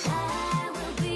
I will be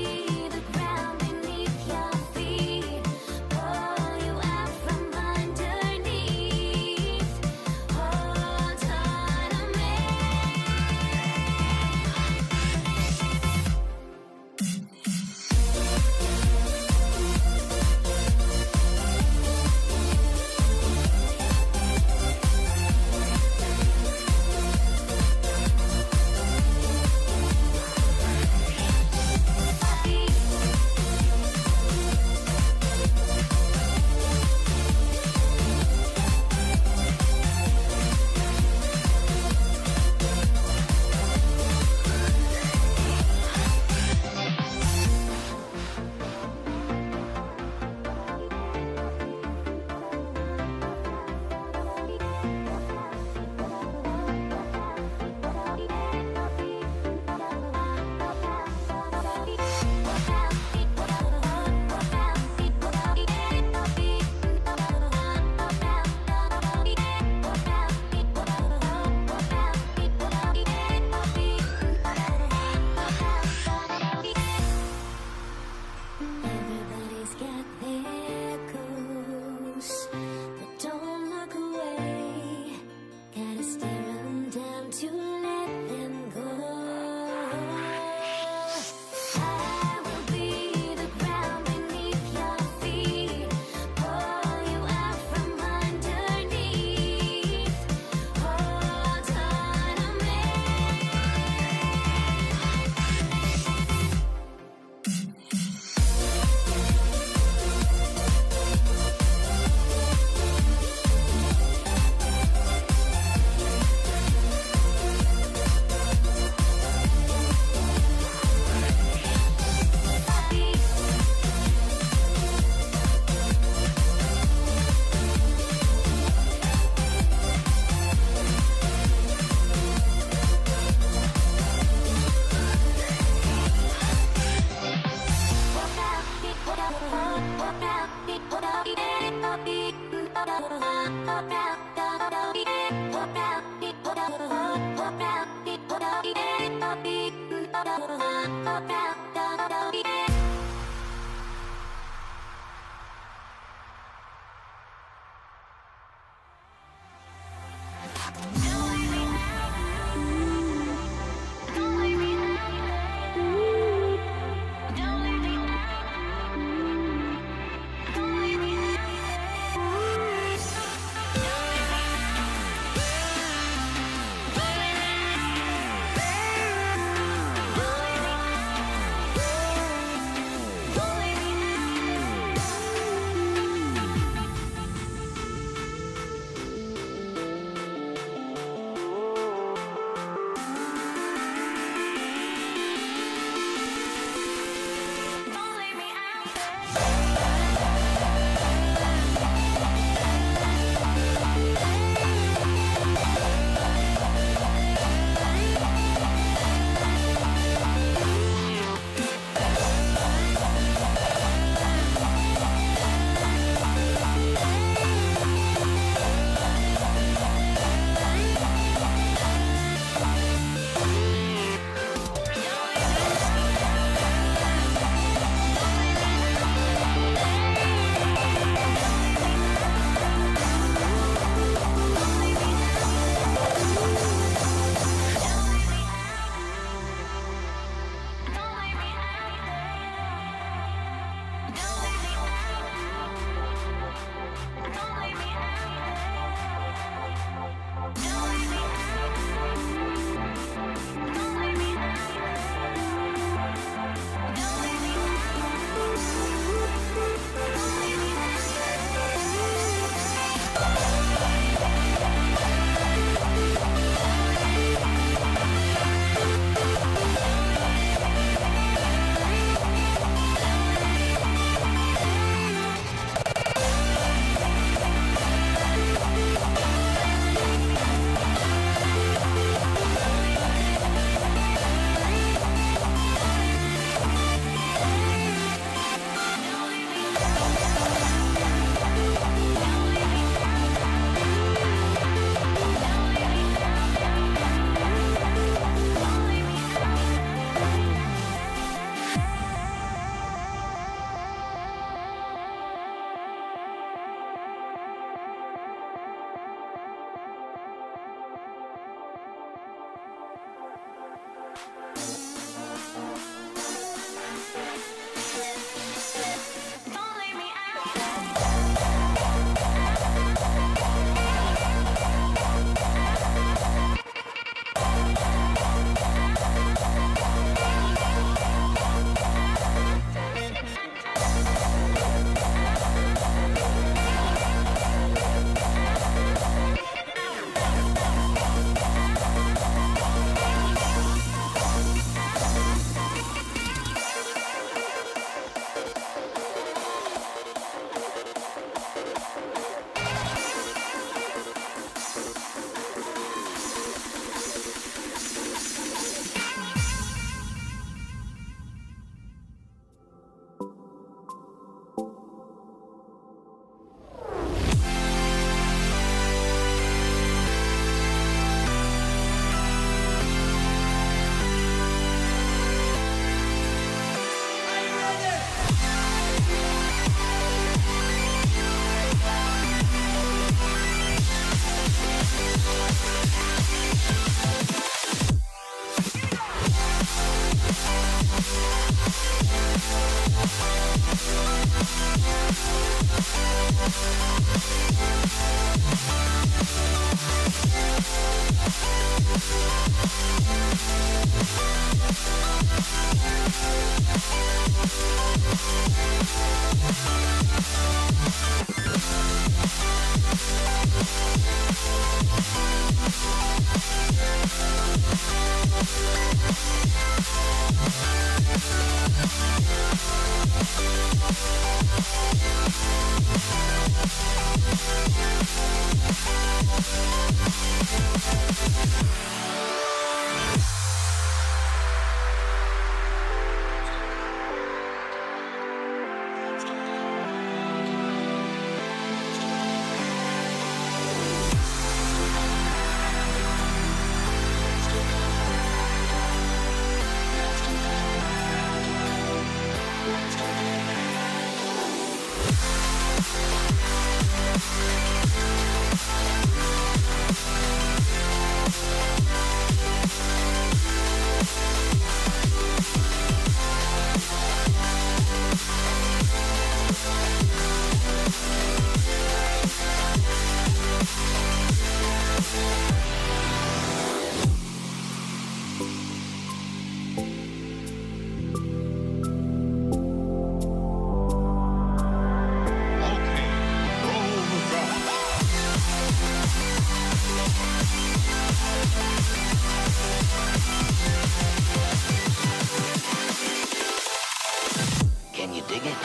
Can you dig it?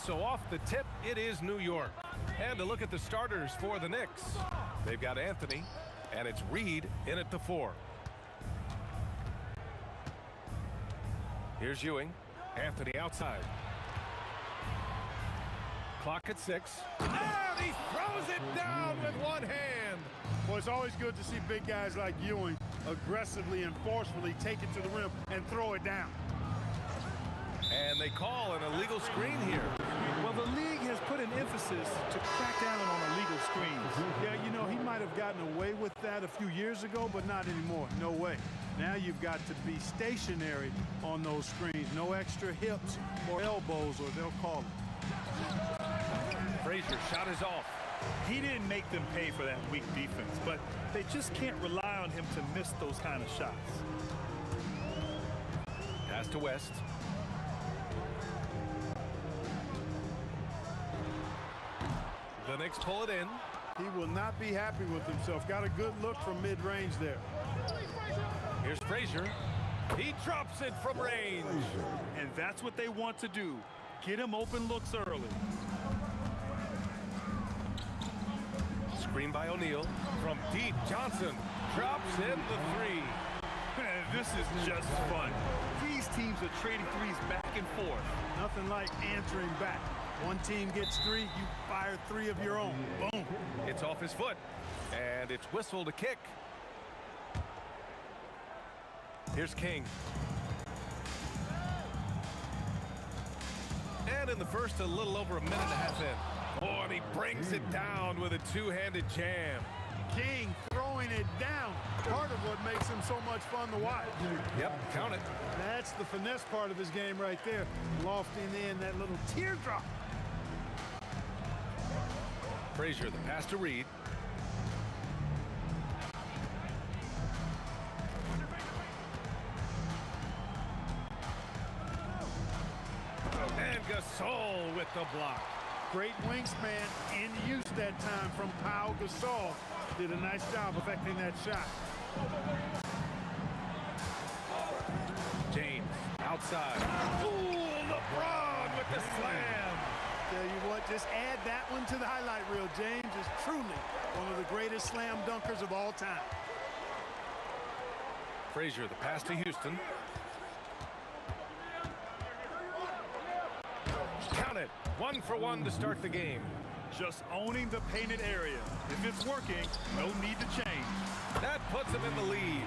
So off the tip, it is New York. And to look at the starters for the Knicks, they've got Anthony, and it's Reed in at the 4. Here's Ewing. Anthony outside. Clock at 6. And he throws it down with one hand. Well, it's always good to see big guys like Ewing aggressively and forcefully take it to the rim and throw it down. And they call an illegal screen here. Well, the league has put an emphasis to crack down on illegal screens. Yeah, you know, he might have gotten away with that a few years ago, but not anymore. No way. Now you've got to be stationary on those screens. No extra hips or elbows, or they'll call it. Frazier shot is off. He didn't make them pay for that weak defense, but they just can't rely on him to miss those kind of shots. Pass to West. The Knicks pull it in. He will not be happy with himself. Got a good look from mid-range there. Here's Frazier. He drops it from range. And that's what they want to do. Get him open looks early. Screen by O'Neal. From deep, Johnson drops in the 3. This is just fun. These teams are trading threes back and forth. Nothing like answering back. One team gets 3, you fire 3 of your own. Boom. It's off his foot, and it's whistled a kick. Here's King. And in the first, a little over a minute and a half in. Oh, and he brings it down with a two-handed jam. King throwing it down. Part of what makes him so much fun to watch. Yep, count it. That's the finesse part of his game right there. Lofting in that little teardrop. Frazier, the pass to Reed. And Gasol with the block. Great wingspan in use that time from Pau Gasol. Did a nice job affecting that shot. Outside. Ooh, LeBron with the slam. Tell you what, just add that one to the highlight reel. James is truly one of the greatest slam dunkers of all time. Frazier, the pass to Houston. Count it. 1 for 1 to start the game. Just owning the painted area. If it's working, no need to change. That puts him in the lead.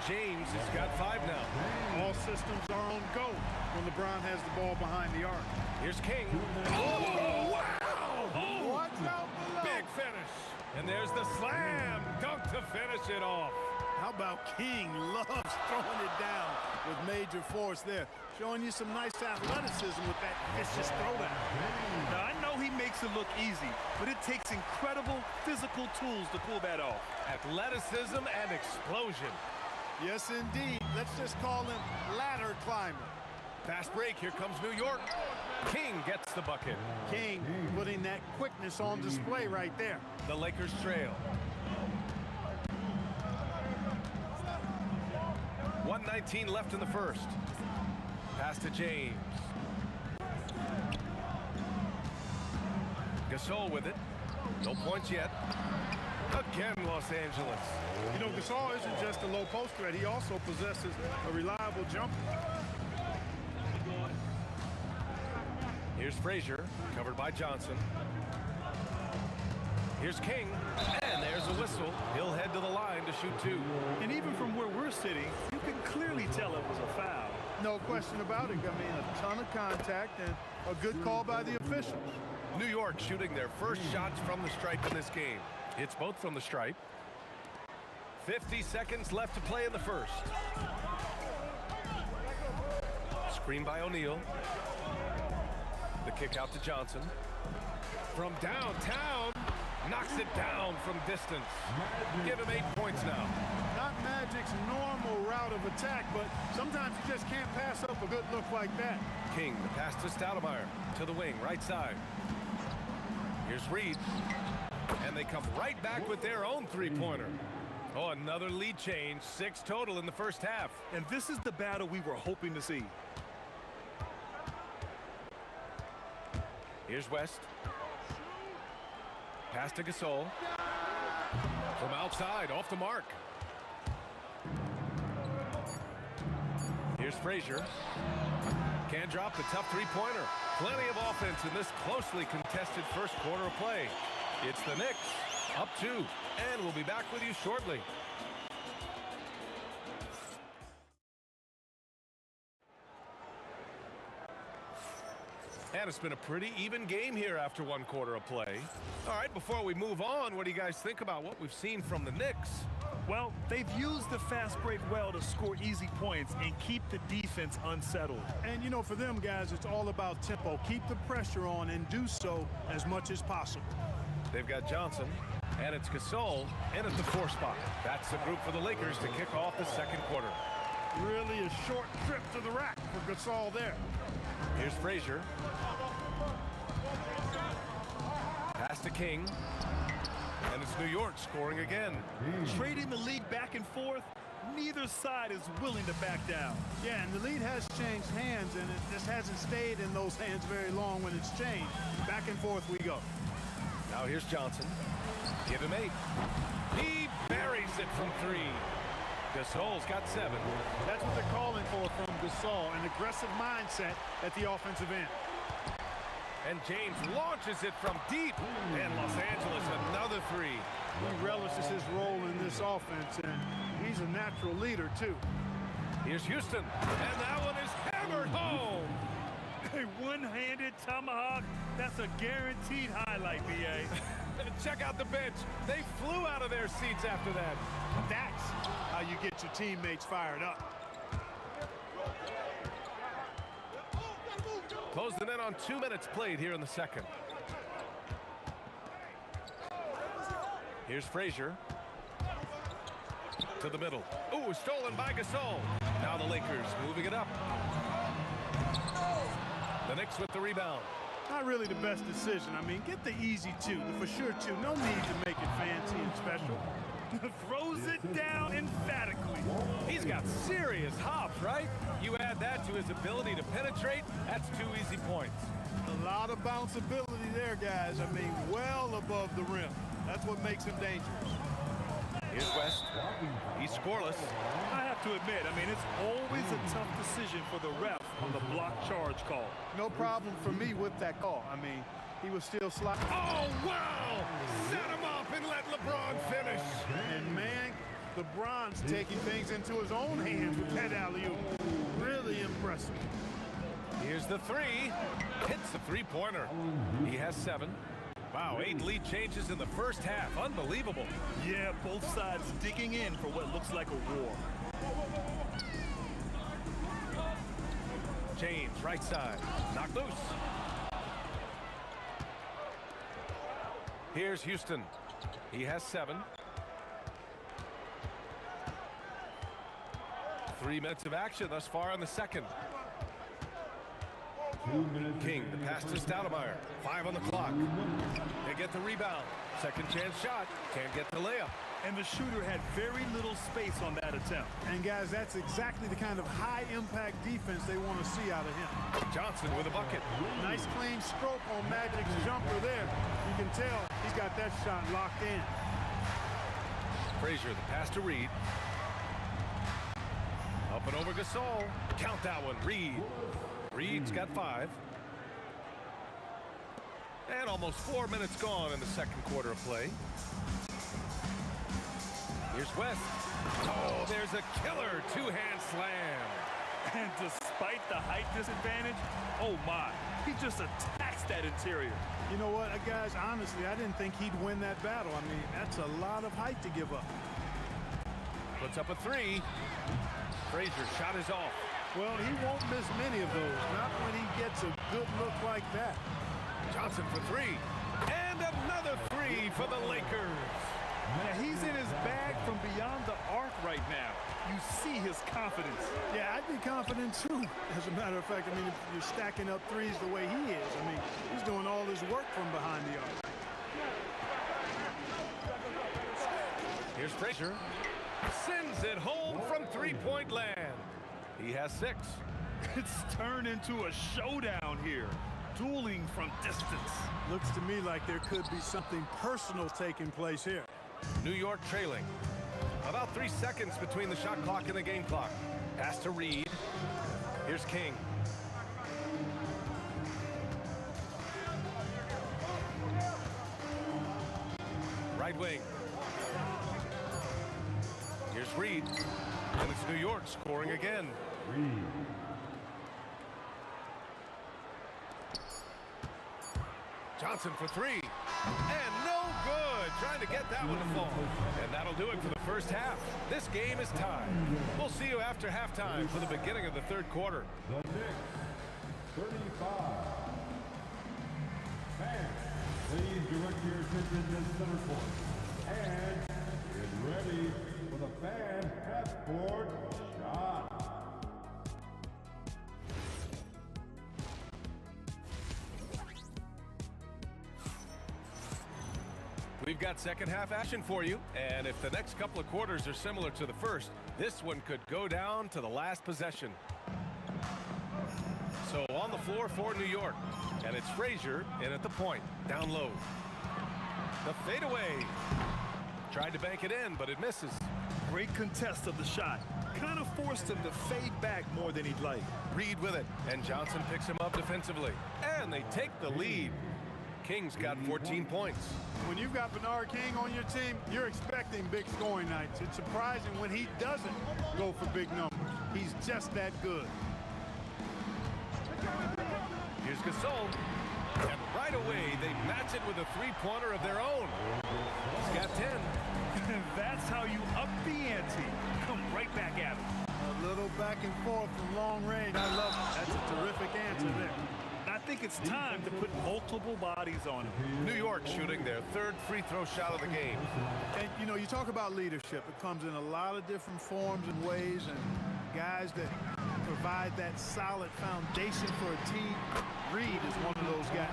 James has got 5 now. All systems are on go when LeBron has the ball behind the arc. Here's King. Oh, wow! Oh, Watch out below. big finish. And there's the slam dunk to finish it off. How about King loves throwing it down with major force there. Showing you some nice athleticism with that vicious throwdown. Now, I know he makes it look easy, but it takes incredible physical tools to pull that off. Athleticism and explosion. Yes, indeed. Let's just call him ladder climber. Fast break. Here comes New York. King gets the bucket. King putting that quickness on display right there. The Lakers trail. 1:19 left in the first. Pass to James. Gasol with it. No points yet. Again, Los Angeles. You know, Gasol isn't just a low post threat. He also possesses a reliable jumper. Here's Frazier, covered by Johnson. Here's King, and there's a whistle. He'll head to the line to shoot 2. And even from where we're sitting, you can clearly tell it was a foul. No question about it. I mean, a ton of contact and a good call by the officials. New York shooting their first shots from the stripe in this game. It's both from the stripe. 50 seconds left to play in the first. Screen by O'Neal. The kick out to Johnson. From downtown, knocks it down from distance. Give him 8 points now. Not Magic's normal route of attack, but sometimes you just can't pass up a good look like that. King, the pass to Stoudemire, to the wing, right side. Here's Reed, and they come right back with their own three-pointer. Oh, another lead change, 6 total in the first half. And this is the battle we were hoping to see. Here's West. Pass to Gasol. From outside, off the mark. Here's Frazier. Can't drop the tough three-pointer. Plenty of offense in this closely contested first quarter of play. It's the Knicks, up 2, and we'll be back with you shortly. And it's been a pretty even game here after 1 quarter of play. All right, before we move on, what do you guys think about what we've seen from the Knicks? Well, they've used the fast break well to score easy points and keep the defense unsettled. And, you know, for them guys, it's all about tempo. Keep the pressure on and do so as much as possible. They've got Johnson, and it's Gasol in at the 4 spot. That's the group for the Lakers to kick off the second quarter. Really a short trip to the rack for Gasol there. Here's Frazier. Pass to King. And it's New York scoring again. Trading the lead back and forth, neither side is willing to back down. Yeah, and the lead has changed hands, and it just hasn't stayed in those hands very long when it's changed. Back and forth we go. Now here's Johnson. Give him 8. He buries it from 3. Gasol's got 7. That's what they're calling for from Gasol, an aggressive mindset at the offensive end. And James launches it from deep. And Los Angeles, another 3. He relishes his role in this offense, and he's a natural leader, too. Here's Houston, and that one is hammered home. A one-handed tomahawk, that's a guaranteed highlight, B.A. Check out the bench. They flew out of their seats after that. That's how you get your teammates fired up. Closing in on 2 minutes played here in the second. Here's Frazier. To the middle. Ooh, stolen by Gasol. Now the Lakers moving it up. The Knicks with the rebound. Not really the best decision. I mean, get the easy 2, the for sure 2. No need to make it fancy and special. Throws it down emphatically. He's He's got serious hops, right? You add that to his ability to penetrate, that's 2 easy points. A lot of bounceability there, guys. I mean, well above the rim. That's what makes him dangerous. Here's West. He's scoreless. I have to admit, I mean, it's always a tough decision for the ref on the block charge call. No problem for me with that call. I mean, he was still sliding. Oh, wow! Set him up and let LeBron finish. And, man, LeBron's taking things into his own hands with that alley-oop. Really impressive. Here's the 3. Hits the three-pointer. He has 7. Wow, 8 lead changes in the first half. Unbelievable. Yeah, both sides digging in for what looks like a war. James, right side. Knocked loose. Here's Houston. He has 7. 3 minutes of action thus far in the second. King, the pass to Stoudemire. 5 on the clock. They get the rebound. Second chance shot. Can't get the layup. And the shooter had very little space on that attempt. And, guys, that's exactly the kind of high-impact defense they want to see out of him. Johnson with a bucket. Nice clean stroke on Magic's jumper there. You can tell he's got that shot locked in. Frazier, the pass to Reed. Up and over Gasol. Count that one, Reed. Reed's got 5. And almost 4 minutes gone in the second quarter of play. Here's West. Oh, there's a killer 2-hand slam. And despite the height disadvantage, oh my, he just attacks that interior. You know what, guys, honestly, I didn't think he'd win that battle. I mean, that's a lot of height to give up. Puts up a 3. Frazier shot is off. Well, he won't miss many of those, not when he gets a good look like that. Johnson for 3. And another 3 for the Lakers. Now, he's in his bag from beyond the arc right now. You see his confidence. Yeah, I'd be confident too. As a matter of fact, I mean, if you're stacking up threes the way he is, I mean, he's doing all his work from behind the arc. Here's Frazier. Sends it home from 3-point land. He has 6. It's turned into a showdown here. Dueling from distance. Looks to me like there could be something personal taking place here. New York trailing. About 3 seconds between the shot clock and the game clock. Pass to Reed. Here's King. Right wing. Here's Reed. And it's New York scoring again. Johnson for 3. And no good. Trying to get that one to fall. And that'll do it for the first half. This game is tied. We'll see you after halftime for the beginning of the third quarter. The Knicks, 35. Fans, please direct your attention to center court. And get ready for the fan half-court shot. We've got second half action for you, and if the next couple of quarters are similar to the first, this one could go down to the last possession. So on the floor for New York, and it's Frazier in at the point, down low. The fadeaway. Tried to bank it in, but it misses. Great contest of the shot. Kind of forced him to fade back more than he'd like. Reed with it, and Johnson picks him up defensively. And they take the lead. King's got 14 points. When you've got Bernard King on your team, you're expecting big scoring nights. It's surprising when he doesn't go for big numbers. He's just that good. Here's Gasol. And right away, they match it with a three-pointer of their own. He's got 10. That's how you up the ante. Come right back at him. A little back and forth from long range. I love it. That's a terrific answer there. I think it's time to put multiple bodies on him. New York shooting their third free throw shot of the game. And, you know, you talk about leadership. It comes in a lot of different forms and ways, and guys that provide that solid foundation for a team. Reed is one of those guys.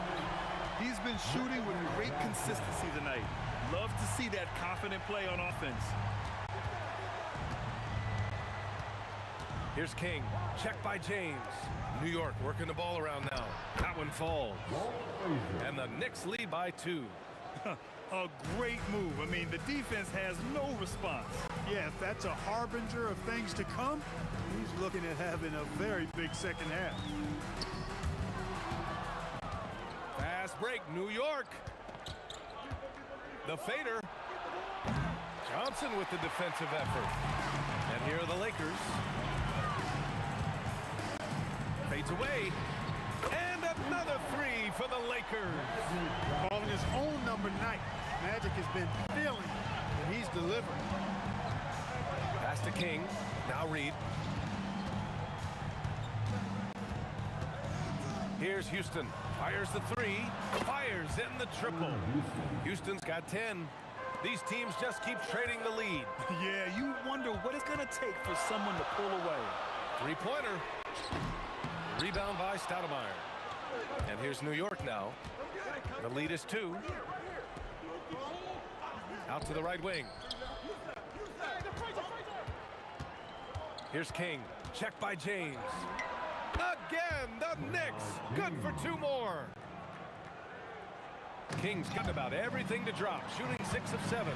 He's been shooting with great consistency tonight. Love to see that confident play on offense. Here's King. Check by James. New York working the ball around now. That one falls. And the Knicks lead by 2. A great move. I mean, the defense has no response. Yeah, if that's a harbinger of things to come, he's looking at having a very big second half. Fast break, New York. The fader. Johnson with the defensive effort. And here are the Lakers. Fades away. And another 3 for the Lakers. Calling his own number night. Magic has been feeling, and he's delivered. Pass to King. Now Reed. Here's Houston. Fires the 3. Fires in the triple. Houston's got 10. These teams just keep trading the lead. Yeah, you wonder what it's going to take for someone to pull away. 3-pointer. Rebound by Stoudemire. And here's New York now. The lead is 2. Out to the right wing. Here's King. Check by James. Again, the Knicks. Good for 2 more. King's got about everything to drop. Shooting 6 of 7.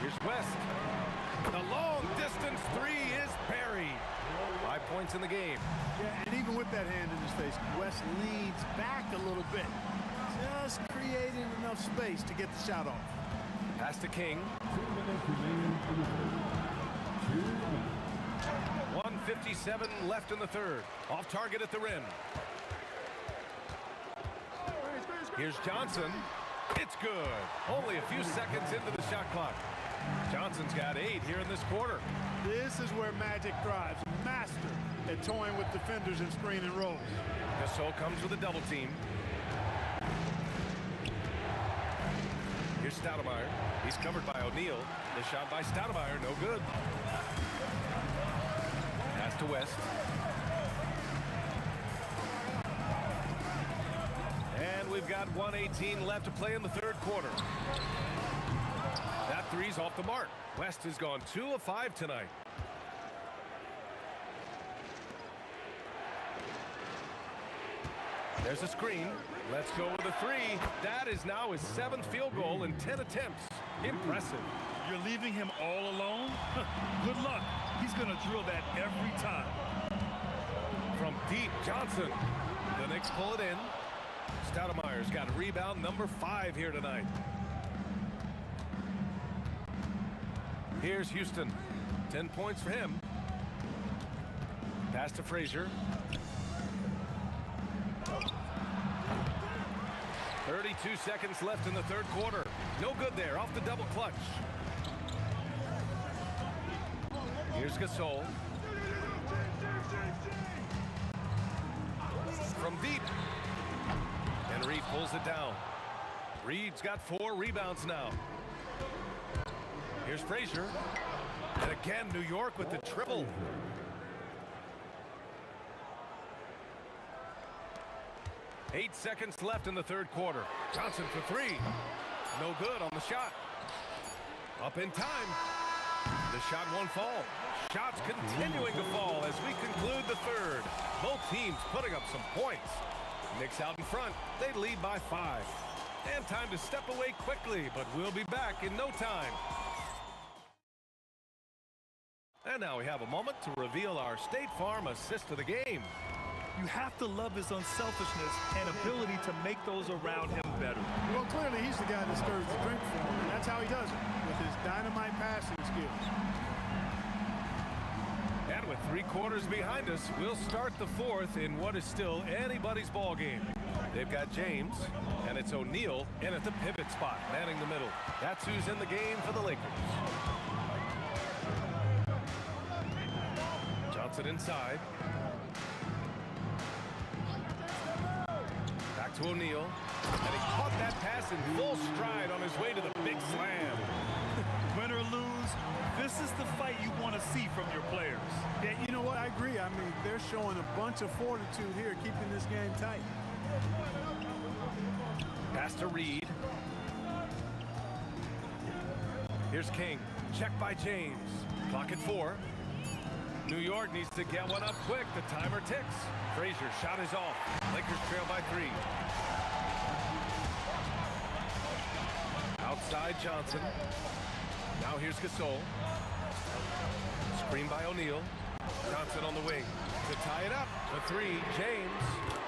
Here's West. The long distance 3 is buried. 5 points in the game. Yeah, and even with that hand in his face, West leans back a little bit. Just creating enough space to get the shot off. Pass to King. 2 minutes remaining in the third. 2 minutes. 1:57 left in the third. Off target at the rim. Here's Johnson. It's good. Only a few seconds into the shot clock. Johnson's got 8 here in this quarter. This is where Magic thrives. Master at toying with defenders and screen and rolls. Gasol comes with a double team. Here's Stoudemire. He's covered by O'Neal. The shot by Stoudemire, no good. Pass to West. And we've got 1:18 left to play in the third quarter. That 3's off the mark. West has gone 2 of 5 tonight. There's a screen. Let's go with a 3. That is now his 7th field goal in 10 attempts. Impressive. You're leaving him all alone? Good luck. He's going to drill that every time. From deep, Johnson. The Knicks pull it in. Stoudemire's got rebound number 5 here tonight. Here's Houston. 10 points for him. Pass to Frazier. 32 seconds left in the third quarter. No good there, off the double clutch. Here's Gasol. From deep. And Reed pulls it down. Reed's got 4 rebounds now. Here's Frazier. And again, New York with the triple. Eight seconds left in the third quarter. Johnson for 3. No good on the shot. Up in time. The shot won't fall. Shots continuing to fall as we conclude the third. Both teams putting up some points. Knicks out in front. They lead by 5. And time to step away quickly, but we'll be back in no time. And now we have a moment to reveal our State Farm assist of the game. You have to love his unselfishness and ability to make those around him better. Well, clearly he's the guy that stirs the drink for him, and that's how he does it, with his dynamite passing skills. And with 3 quarters behind us, we'll start the fourth in what is still anybody's ball game. They've got James, and it's O'Neal in at the pivot spot, manning the middle. That's who's in the game for the Lakers. Johnson inside. Back to O'Neal. And he caught that pass in full stride on his way to the big slam. Win or lose, this is the fight you want to see from your players. Yeah, you know what? I agree. I mean, they're showing a bunch of fortitude here, keeping this game tight. Pass to Reed. Here's King. Check by James. Clock at 4. New York needs to get one up quick. The timer ticks. Frazier shot is off. Lakers trail by 3. Outside Johnson. Now here's Gasol. Screen by O'Neal. Johnson on the wing to tie it up. The 3, James.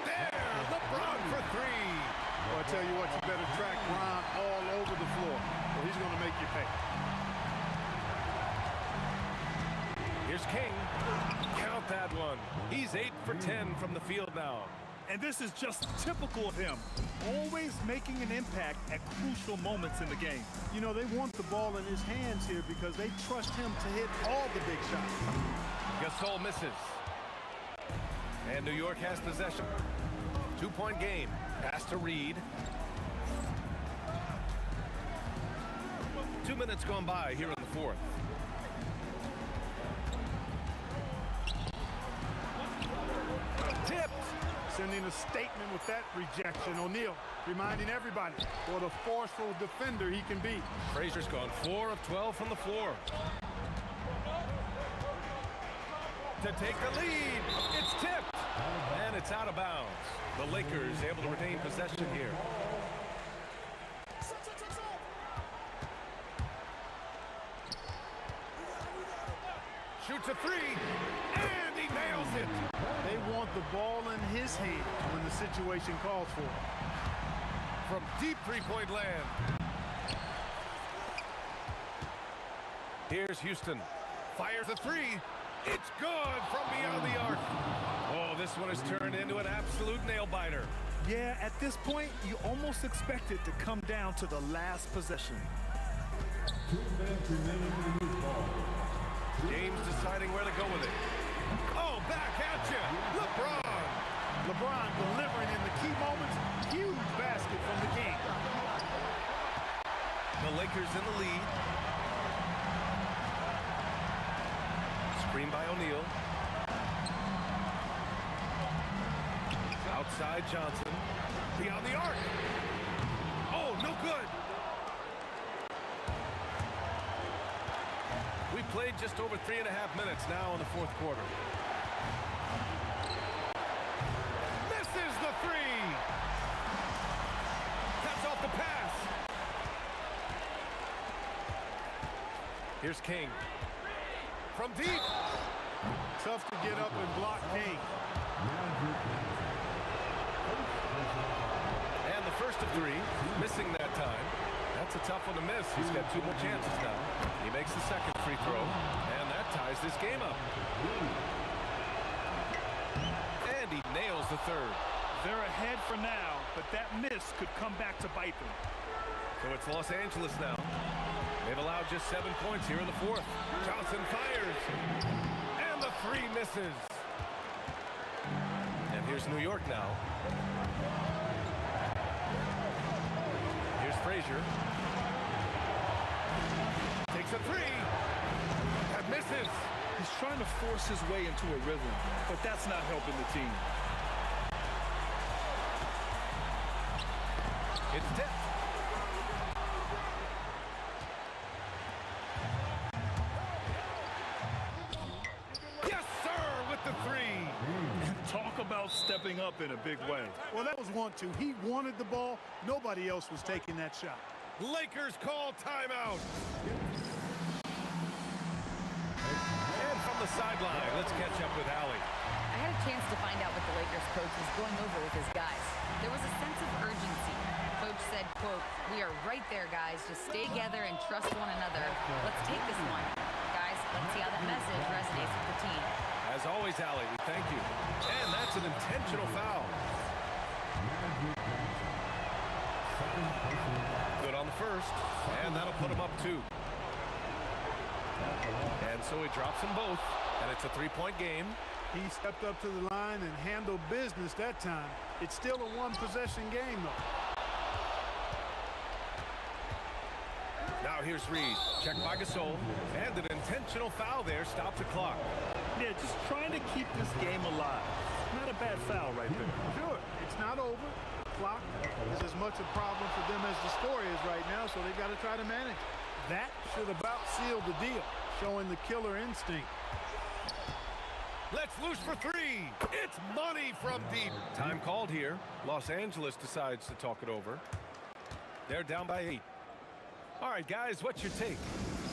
There, LeBron for 3. Well, I tell you what, you better track Bron all over the floor, or he's going to make you pay. Here's King. Count that one. He's 8 for 10 from the field now. And this is just typical of him, always making an impact at crucial moments in the game. You know, they want the ball in his hands here because they trust him to hit all the big shots. Gasol misses. And New York has possession. 2-point game. Pass to Reed. 2 minutes gone by here in the 4th. Tipped. Sending a statement with that rejection. O'Neal reminding everybody what a forceful defender he can be. Frazier's gone 4 of 12 from the floor. To take the lead. It's tipped. And it's out of bounds. The Lakers able to retain possession here. Shoots a 3. And he nails it. They want the ball in his hand when the situation calls for it. From deep three-point land. Here's Houston. Fires a 3. It's good from beyond the arc. Oh, this one has turned into an absolute nail-biter. Yeah, at this point, you almost expect it to come down to the last possession. 2 minutes remaining in the ball. James deciding where to go with it. Oh, back at you. LeBron. LeBron delivering in the key moments. Huge basket from the King. The Lakers in the lead. Screen by O'Neal. Outside Johnson. Beyond the arc. Oh, no good. We played just over 3.5 minutes now in the 4th quarter. Misses the 3. Cuts off the pass. Here's King. From deep. Tough to get up and block King. And the first of 3, missing that time. That's a tough one to miss. He's got 2 more chances now. He makes the second free throw, and that ties this game up. And he nails the 3rd. They're ahead for now, but that miss could come back to bite them. So it's Los Angeles now. They've allowed just 7 points here in the 4th. Johnson fires. And the 3 misses. And here's New York now. Here's Frazier. Takes a 3. That misses. He's trying to force his way into a rhythm, but that's not helping the team. It's tipped. Yes, sir, with the 3. Talk about stepping up in a big way. Well, that was 1-2. He wanted the ball. Nobody else was taking that shot. Lakers call timeout. And from the sideline, let's catch up with Allie. I had a chance to find out what the Lakers coach was going over with his guys. There was a sense of urgency. Coach said, quote, "We are right there, guys. Just stay together and trust one another. Let's take this one. Guys, let's see how that message resonates with the team." As always, Allie, we thank you. And that's an intentional foul. Good on the first, and that'll put him up 2. And so he drops them both, and it's a 3-point game. He stepped up to the line and handled business that time. It's still a 1-possession game, though. Now here's Reed. Checked by Gasol. And an intentional foul there stops the clock. Yeah, just trying to keep this game alive. Not a bad foul right there. Sure, it's not over. The clock is as much a problem for them as the score is right now, so they got to try to manage it. That should about seal the deal, showing the killer instinct. Let's loose for three. It's money from deep. Time called here. Los Angeles decides to talk it over. They're down by 8. All right, guys, what's your take?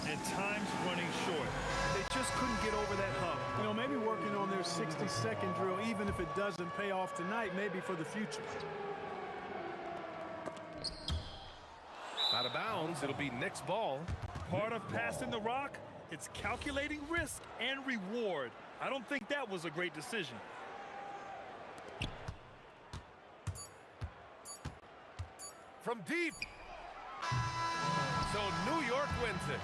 And time's running short. They just couldn't get over that hump. You know, maybe working on their 60-second drill, even if it doesn't pay off tonight, maybe for the future. Out of bounds, it'll be Nick's ball. Part of passing the rock, it's calculating risk and reward. I don't think that was a great decision. From deep. So New York wins it.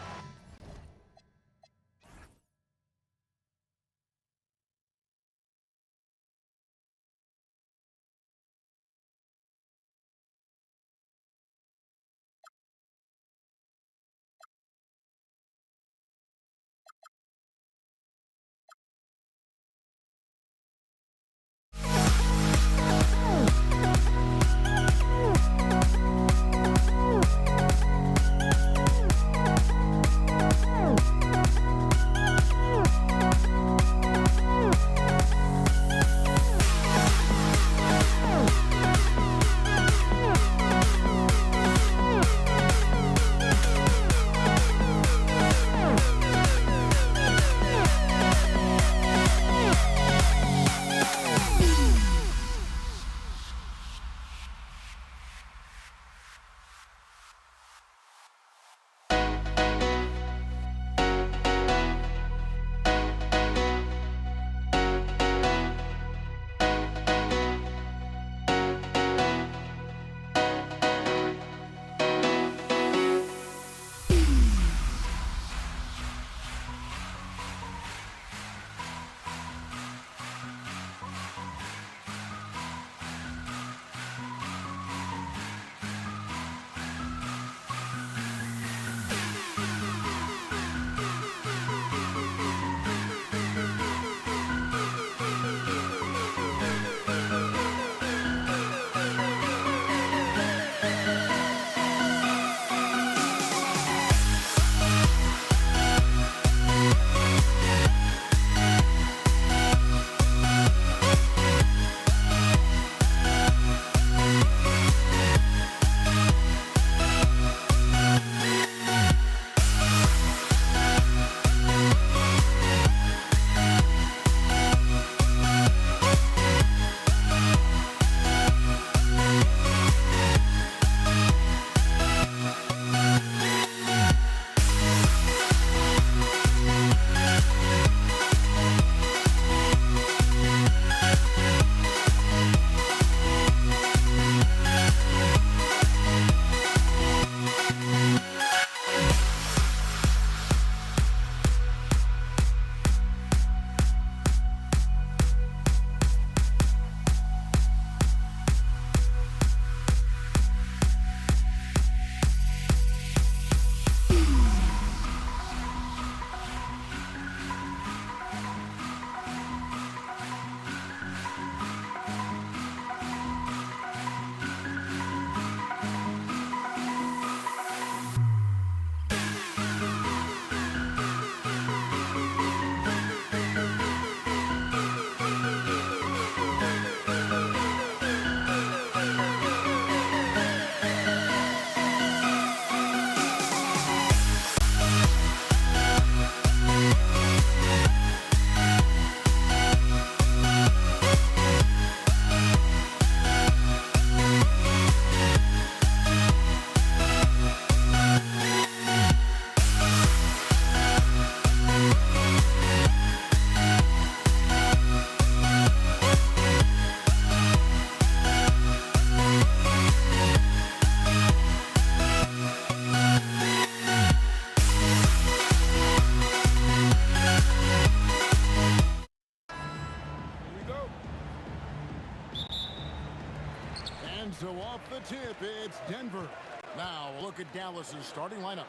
So off the tip, it's Denver. Now look at Dallas's starting lineup.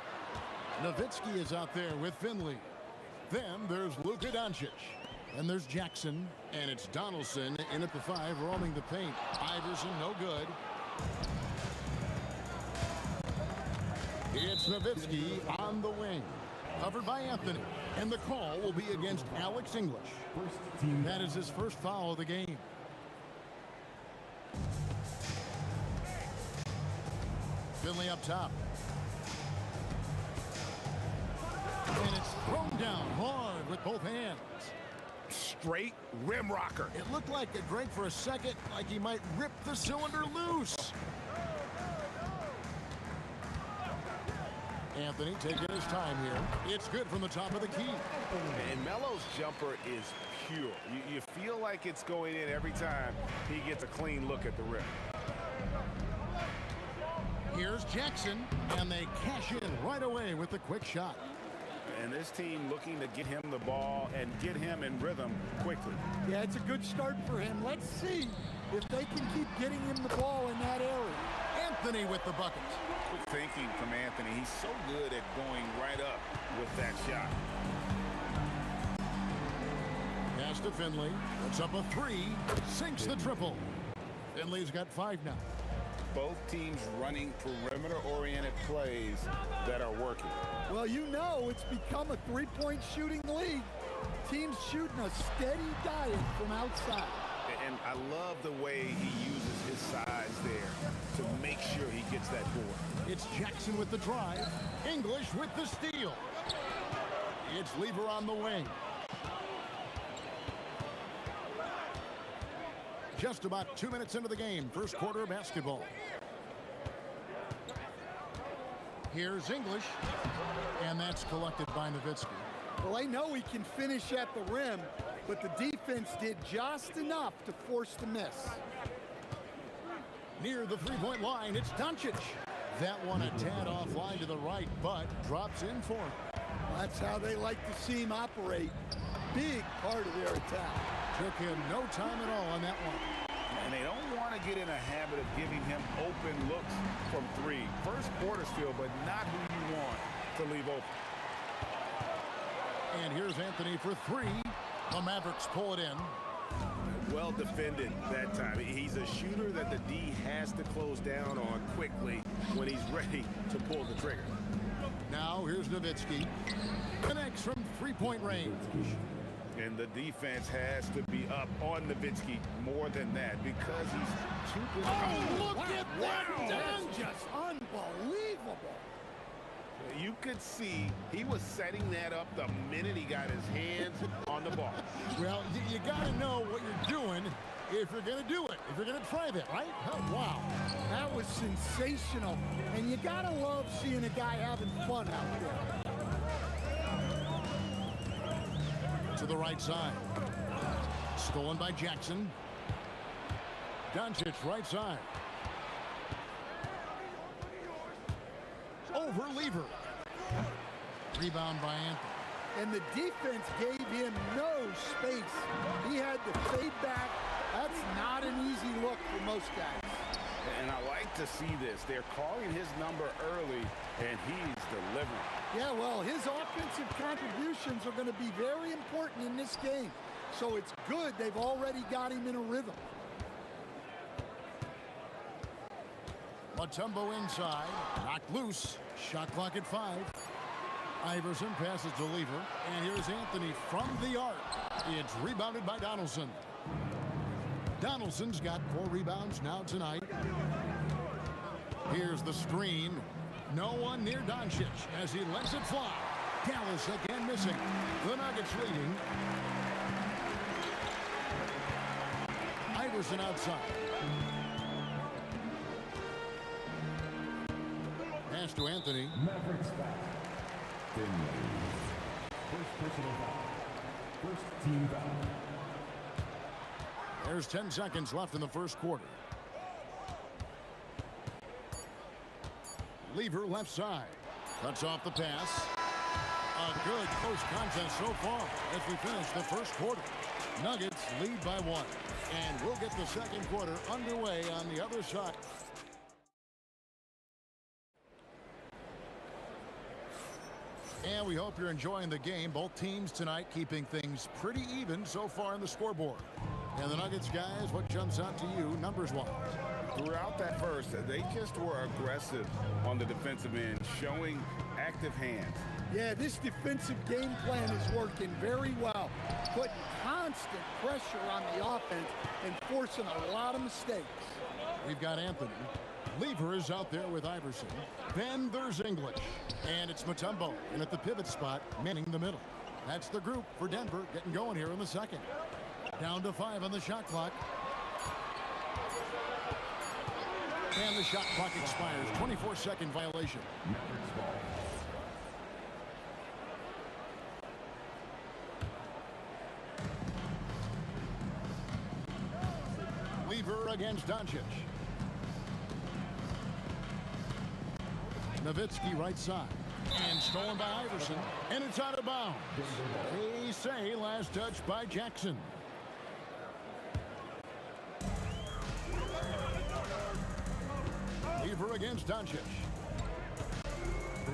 Nowitzki is out there with Finley. Then there's Luka Doncic. And there's Jackson. And it's Donaldson in at the 5, roaming the paint. Iverson, no good. It's Nowitzki on the wing. Covered by Anthony. And the call will be against Alex English. First team. That is his first foul of the game. Finley up top. And it's thrown down hard with both hands. Straight rim rocker. It looked like it, Greg, for a second, like he might rip the cylinder loose. Anthony taking his time here. It's good from the top of the key. And Melo's jumper is pure. You feel like it's going in every time he gets a clean look at the rim. Here's Jackson, and they cash in right away with the quick shot. And this team looking to get him the ball and get him in rhythm quickly. Yeah, it's a good start for him. Let's see if they can keep getting him the ball in that area. Anthony with the bucket. Good thinking from Anthony. He's so good at going right up with that shot. Pass to Finley. Puts up a three. Sinks the triple. Finley's got 5 now. Both teams running perimeter-oriented plays that are working. Well, you know it's become a three-point shooting league. Teams shooting a steady diet from outside. And I love the way he uses his size there to make sure he gets that board. It's Jackson with the drive. English with the steal. It's Lever on the wing. Just about 2 minutes into the game. First quarter basketball. Here's English. And that's collected by Nowitzki. Well, I know he can finish at the rim, but the defense did just enough to force the miss. Near the three-point line, it's Doncic. That one a tad offline to the right, but drops in for him. That's how they like to see him operate. Big part of their attack. Took him no time at all on that one. And they don't want to get in a habit of giving him open looks from three. First quarter still, but not who you want to leave open. And here's Anthony for 3. The Mavericks pull it in. Well defended that time. He's a shooter that the D has to close down on quickly when he's ready to pull the trigger. Now here's Nowitzki. Connects from three-point range. And the defense has to be up on Nowitzki more than that because he's too good. Oh, look at that dunk! Just unbelievable. You could see he was setting that up the minute he got his hands on the ball. Well, you got to know what you're doing if you're going to do it, if you're going to try that, right? Oh, wow. That was sensational. And you got to love seeing a guy having fun out there. To the right side. Stolen by Jackson. Doncic right side. Over Lever. Rebound by Anthony. And the defense gave him no space. He had to fade back. That's not an easy look for most guys. And I like to see this. They're calling his number early, and he's delivering. Yeah, well, his offensive contributions are going to be very important in this game. So it's good they've already got him in a rhythm. Mutombo inside. Knocked loose. Shot clock at 5. Iverson passes to Lever. And here's Anthony from the arc. It's rebounded by Donaldson. Donaldson's got 4 rebounds now tonight. Here's the screen. No one near Doncic as he lets it fly. Dallas again missing. The Nuggets leading. Iverson outside. Pass to Anthony. Mavericks back. Finley. First personal foul. First team foul. There's 10 seconds left in the first quarter. Lever left side. Cuts off the pass. A good close contest so far as we finish the first quarter. Nuggets lead by 1. And we'll get the second quarter underway on the other side. And we hope you're enjoying the game. Both teams tonight keeping things pretty even so far on the scoreboard. And the Nuggets, guys, what jumps out to you numbers-wise? Throughout that first, they just were aggressive on the defensive end, showing active hands. Yeah, this defensive game plan is working very well, putting constant pressure on the offense and forcing a lot of mistakes. We've got Anthony. Lever is out there with Iverson. Then there's English. And it's Mutombo. And at the pivot spot, manning the middle. That's the group for Denver getting going here in the second. Down to 5 on the shot clock. And the shot clock expires. 24-second violation. Lever against Doncic. Nowitzki right side. And stolen by Iverson. And it's out of bounds. They say last touch by Jackson. Lever against Doncic.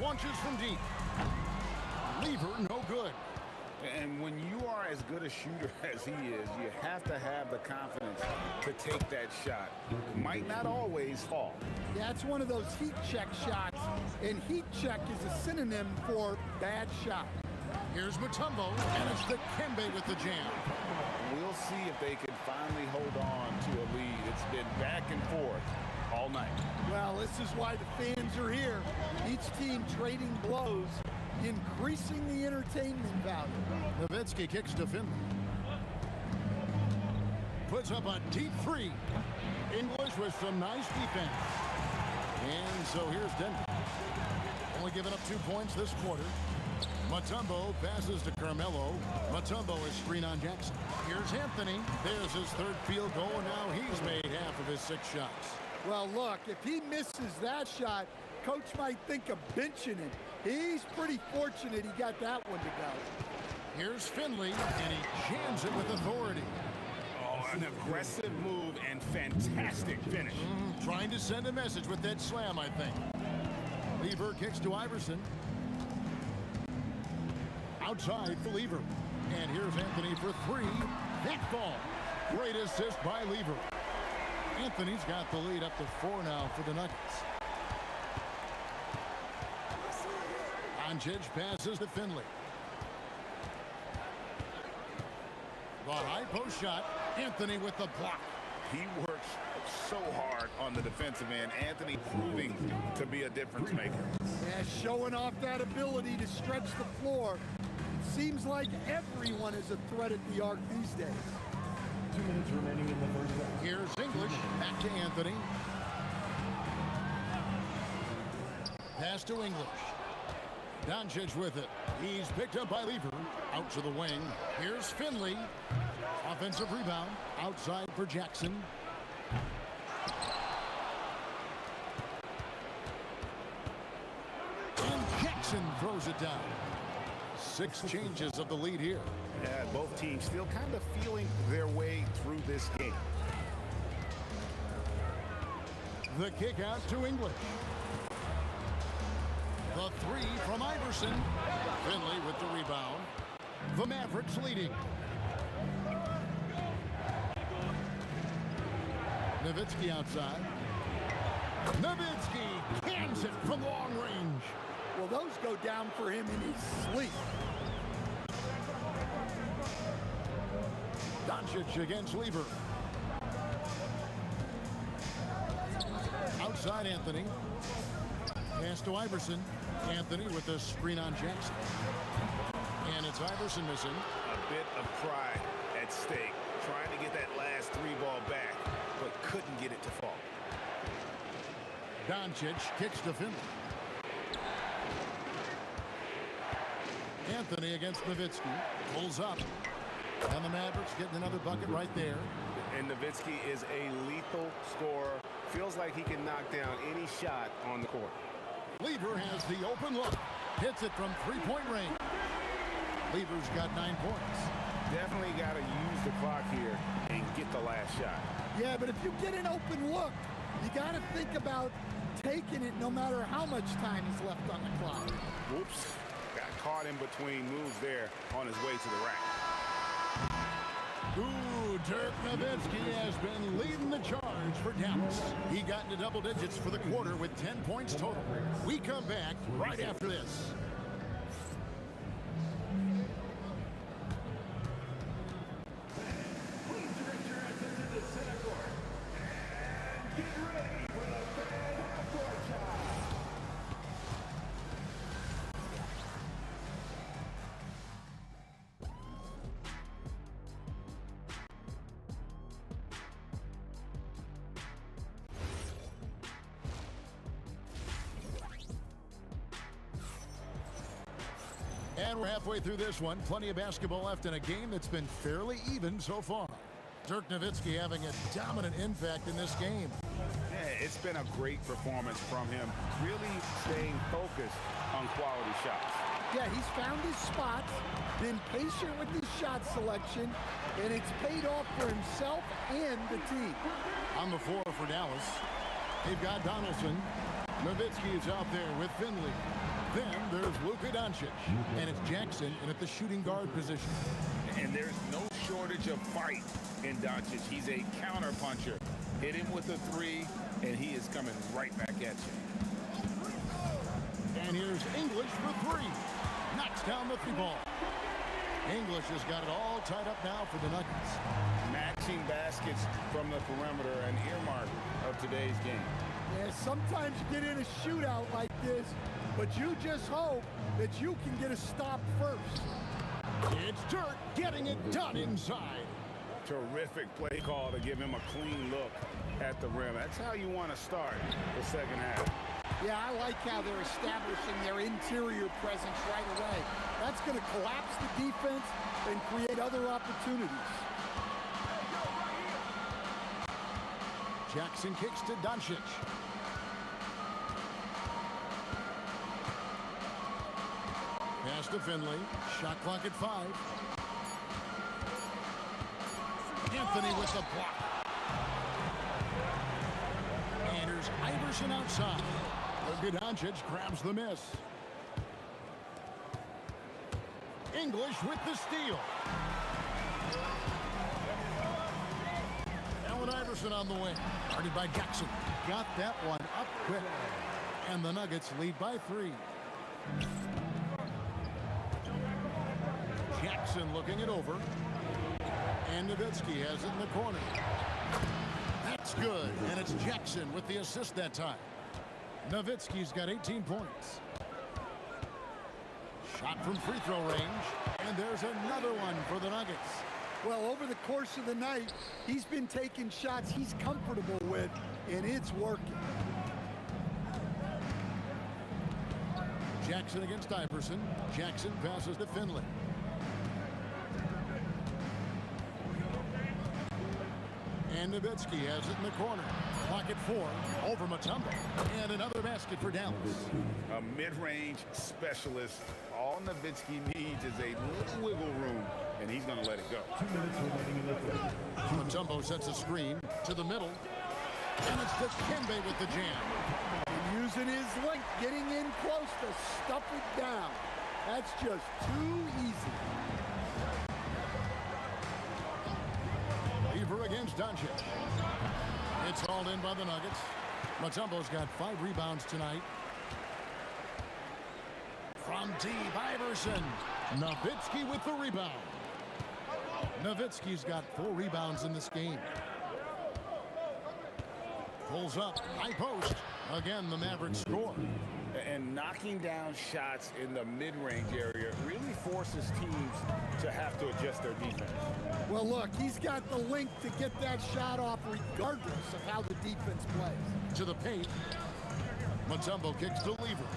Launches from deep. Lever no good. And when you are as good a shooter as he is, you have to have the confidence to take that shot. Might not always fall. Yeah, it's one of those heat check shots, and heat check is a synonym for bad shot. Here's Mutombo, and it's the Kembe with the jam. We'll see if they can finally hold on to a lead. It's been back and forth all night. Well, this is why the fans are here. Each team trading blows, increasing the entertainment value. Nowitzki kicks to Finley. Puts up a deep three. English with some nice defense. And so here's Denver. Only giving up 2 points this quarter. Mutombo passes to Carmelo. Mutombo is screen on Jackson. Here's Anthony. There's his third field goal, and now he's made half of his 6 shots. Well, look, if he misses that shot, coach might think of benching him. He's pretty fortunate he got that one to go. Here's Finley, and he jams it with authority. Oh, an aggressive move and fantastic finish. Trying to send a message with that slam, I think. Lever kicks to Iverson. Outside for Lever. And here's Anthony for 3. That ball. Great assist by Lever. Anthony's got the lead up to 4 now for the Nuggets. Doncic passes to Finley. The high post shot. Anthony with the block. He works so hard on the defensive end. Anthony proving to be a difference maker. Yeah, showing off that ability to stretch the floor. Seems like everyone is a threat at the arc these days. 2 minutes remaining in the first half. Here's English. Back to Anthony. Pass to English. Doncic with it. He's picked up by Lever. Out to the wing. Here's Finley. Offensive rebound. Outside for Jackson. And Jackson throws it down. 6 changes of the lead here. Yeah, both teams still kind of feeling their way through this game. The kick out to English. The 3 from Iverson. Finley with the rebound. The Mavericks leading. Nowitzki outside. Nowitzki cans it from long range. Well, those go down for him in his sleep. Doncic against Lever. Outside Anthony. Pass to Iverson. Anthony with the screen on Jackson. And it's Iverson missing. A bit of pride at stake. Trying to get that last 3 ball back, but couldn't get it to fall. Doncic kicks to Finley. Anthony against Nowitzki. Pulls up. And the Mavericks getting another bucket right there. And Nowitzki is a lethal scorer. Feels like he can knock down any shot on the court. Lever has the open look. Hits it from 3-point range. Lever's got 9 points. Definitely got to use the clock here and get the last shot. Yeah, but if you get an open look, you got to think about taking it no matter how much time is left on the clock. Whoops. Got caught in between moves there on his way to the rack. Ooh, Dirk Nowitzki has been leading the charge yards for Dallas. He got into double digits for the quarter with 10 points total. We come back right after this. And we're halfway through this one. Plenty of basketball left in a game that's been fairly even so far. Dirk Nowitzki having a dominant impact in this game. Yeah, it's been a great performance from him, really staying focused on quality shots. Yeah, he's found his spots, been patient with his shot selection, and it's paid off for himself and the team. On the floor for Dallas, they've got Donaldson. Nowitzki is out there with Finley. Then there's Luka Doncic, and it's Jackson in at the shooting guard position. And there's no shortage of fight in Doncic. He's a counter puncher. Hit him with a three, and he is coming right back at you. And here's English for three. Knocks down the three ball. English has got it all tied up now for the Nuggets. Matching baskets from the perimeter, an earmark of today's game. Yeah, sometimes you get in a shootout like this, but you just hope that you can get a stop first. It's Dirk getting it done inside. Terrific play call to give him a clean look at the rim. That's how you want to start the second half. Yeah, I like how they're establishing their interior presence right away. That's going to collapse the defense and create other opportunities. Jackson kicks to Doncic. Pass to Finley. Shot clock at 5. Anthony with the block. And here's Iverson outside. Luka Doncic grabs the miss. English with the steal. Allen Iverson on the wing. Guarded by Jackson. Got that one up quick. And the Nuggets lead by 3. Jackson looking it over. And Nowitzki has it in the corner. That's good. And it's Jackson with the assist that time. Nowitzki's got 18 points. Shot from free throw range. And there's another one for the Nuggets. Well, over the course of the night, he's been taking shots he's comfortable with, and it's working. Jackson against Iverson. Jackson passes to Finley. And Nowitzki has it in the corner. Clock at 4. Over Mutombo. And another basket for Dallas. A mid-range specialist. All Nowitzki needs is a little wiggle room, and he's going to let it go. Mutombo sets a screen to the middle. And it's Dikembe with the jam. And using his length, getting in close to stuff it down. That's just too easy. Weaver against Doncic. It's hauled in by the Nuggets. Mutombo's got 5 rebounds tonight. From deep, Iverson. Nowitzki with the rebound. Nowitzki's got 4 rebounds in this game. Pulls up, high post. Again, the Mavericks score. And knocking down shots in the mid-range area really forces teams to have to adjust their defense. Well, look, he's got the length to get that shot off regardless of how the defense plays. To the paint. Mutombo kicks to Lever.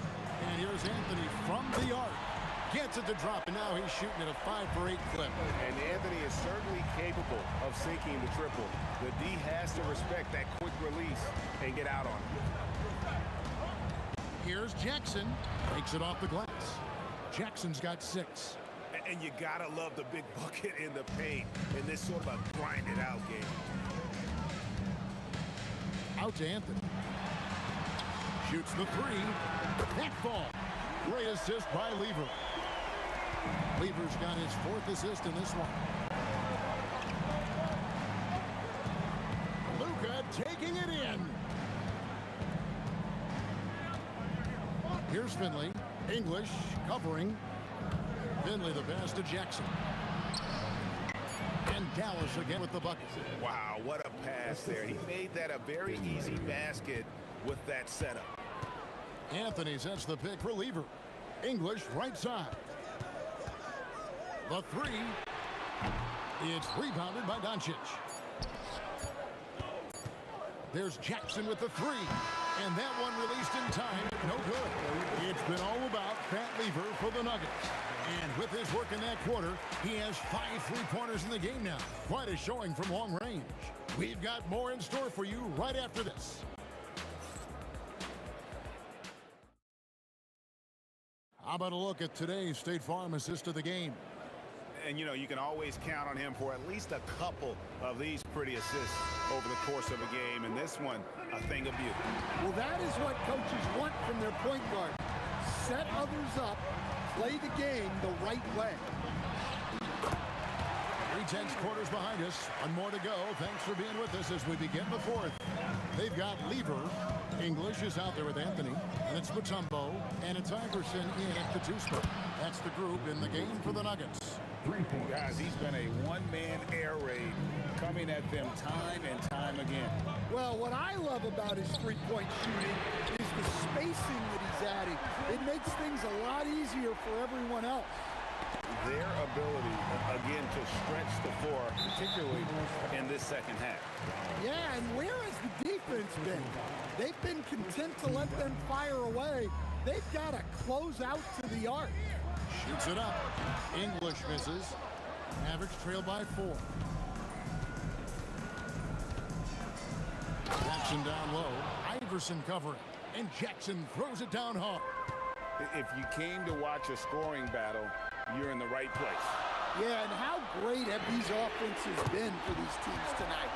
And here's Anthony from the arc. Gets it to drop, and now he's shooting at a 5 for 8 clip. And Anthony is certainly capable of sinking the triple. The D has to respect that quick release and get out on it. Here's Jackson. Takes it off the glass. Jackson's got 6. And you gotta love the big bucket in the paint in this sort of a grinded out game. Out to Anthony. Shoots the 3. That ball. Great assist by Lever. Lever's got his 4th assist in this one. Luka taking Here's Finley. English covering. Finley the pass to Jackson. And Dallas again with the bucket. Wow, what a pass there. He made that a very easy basket with that setup. Anthony sets the pick for Lever. English right side. The three. It's rebounded by Doncic. There's Jackson with the three. And that one released in time. No good. It's been all about Pat Lever for the Nuggets. And with his work in that quarter, he has 5 3-pointers in the game now. Quite a showing from long range. We've got more in store for you right after this. How about a look at today's State Farm assist of the game? And, you know, you can always count on him for at least a couple of these pretty assists over the course of a game. And this one, a thing of beauty. Well, that is what coaches want from their point guard. Set others up, play the game the right way. 3/10 quarters behind us. One more to go. Thanks for being with us as we begin the fourth. They've got Lever. English is out there with Anthony. And it's Mutombo. And it's Iverson in at the 2 spot. That's the group in the game for the Nuggets. Guys, he's been a one-man air raid coming at them time and time again. Well, what I love about his three-point shooting is the spacing that he's adding. It makes things a lot easier for everyone else. Their ability, again, to stretch the floor, particularly in this second half. Yeah, and where has the defense been? They've been content to let them fire away. They've got to close out to the arc. Shoots it up. English misses. Mavericks trail by 4. Jackson down low. Iverson covering. And Jackson throws it down hard. If you came to watch a scoring battle, you're in the right place. Yeah, and how great have these offenses been for these teams tonight?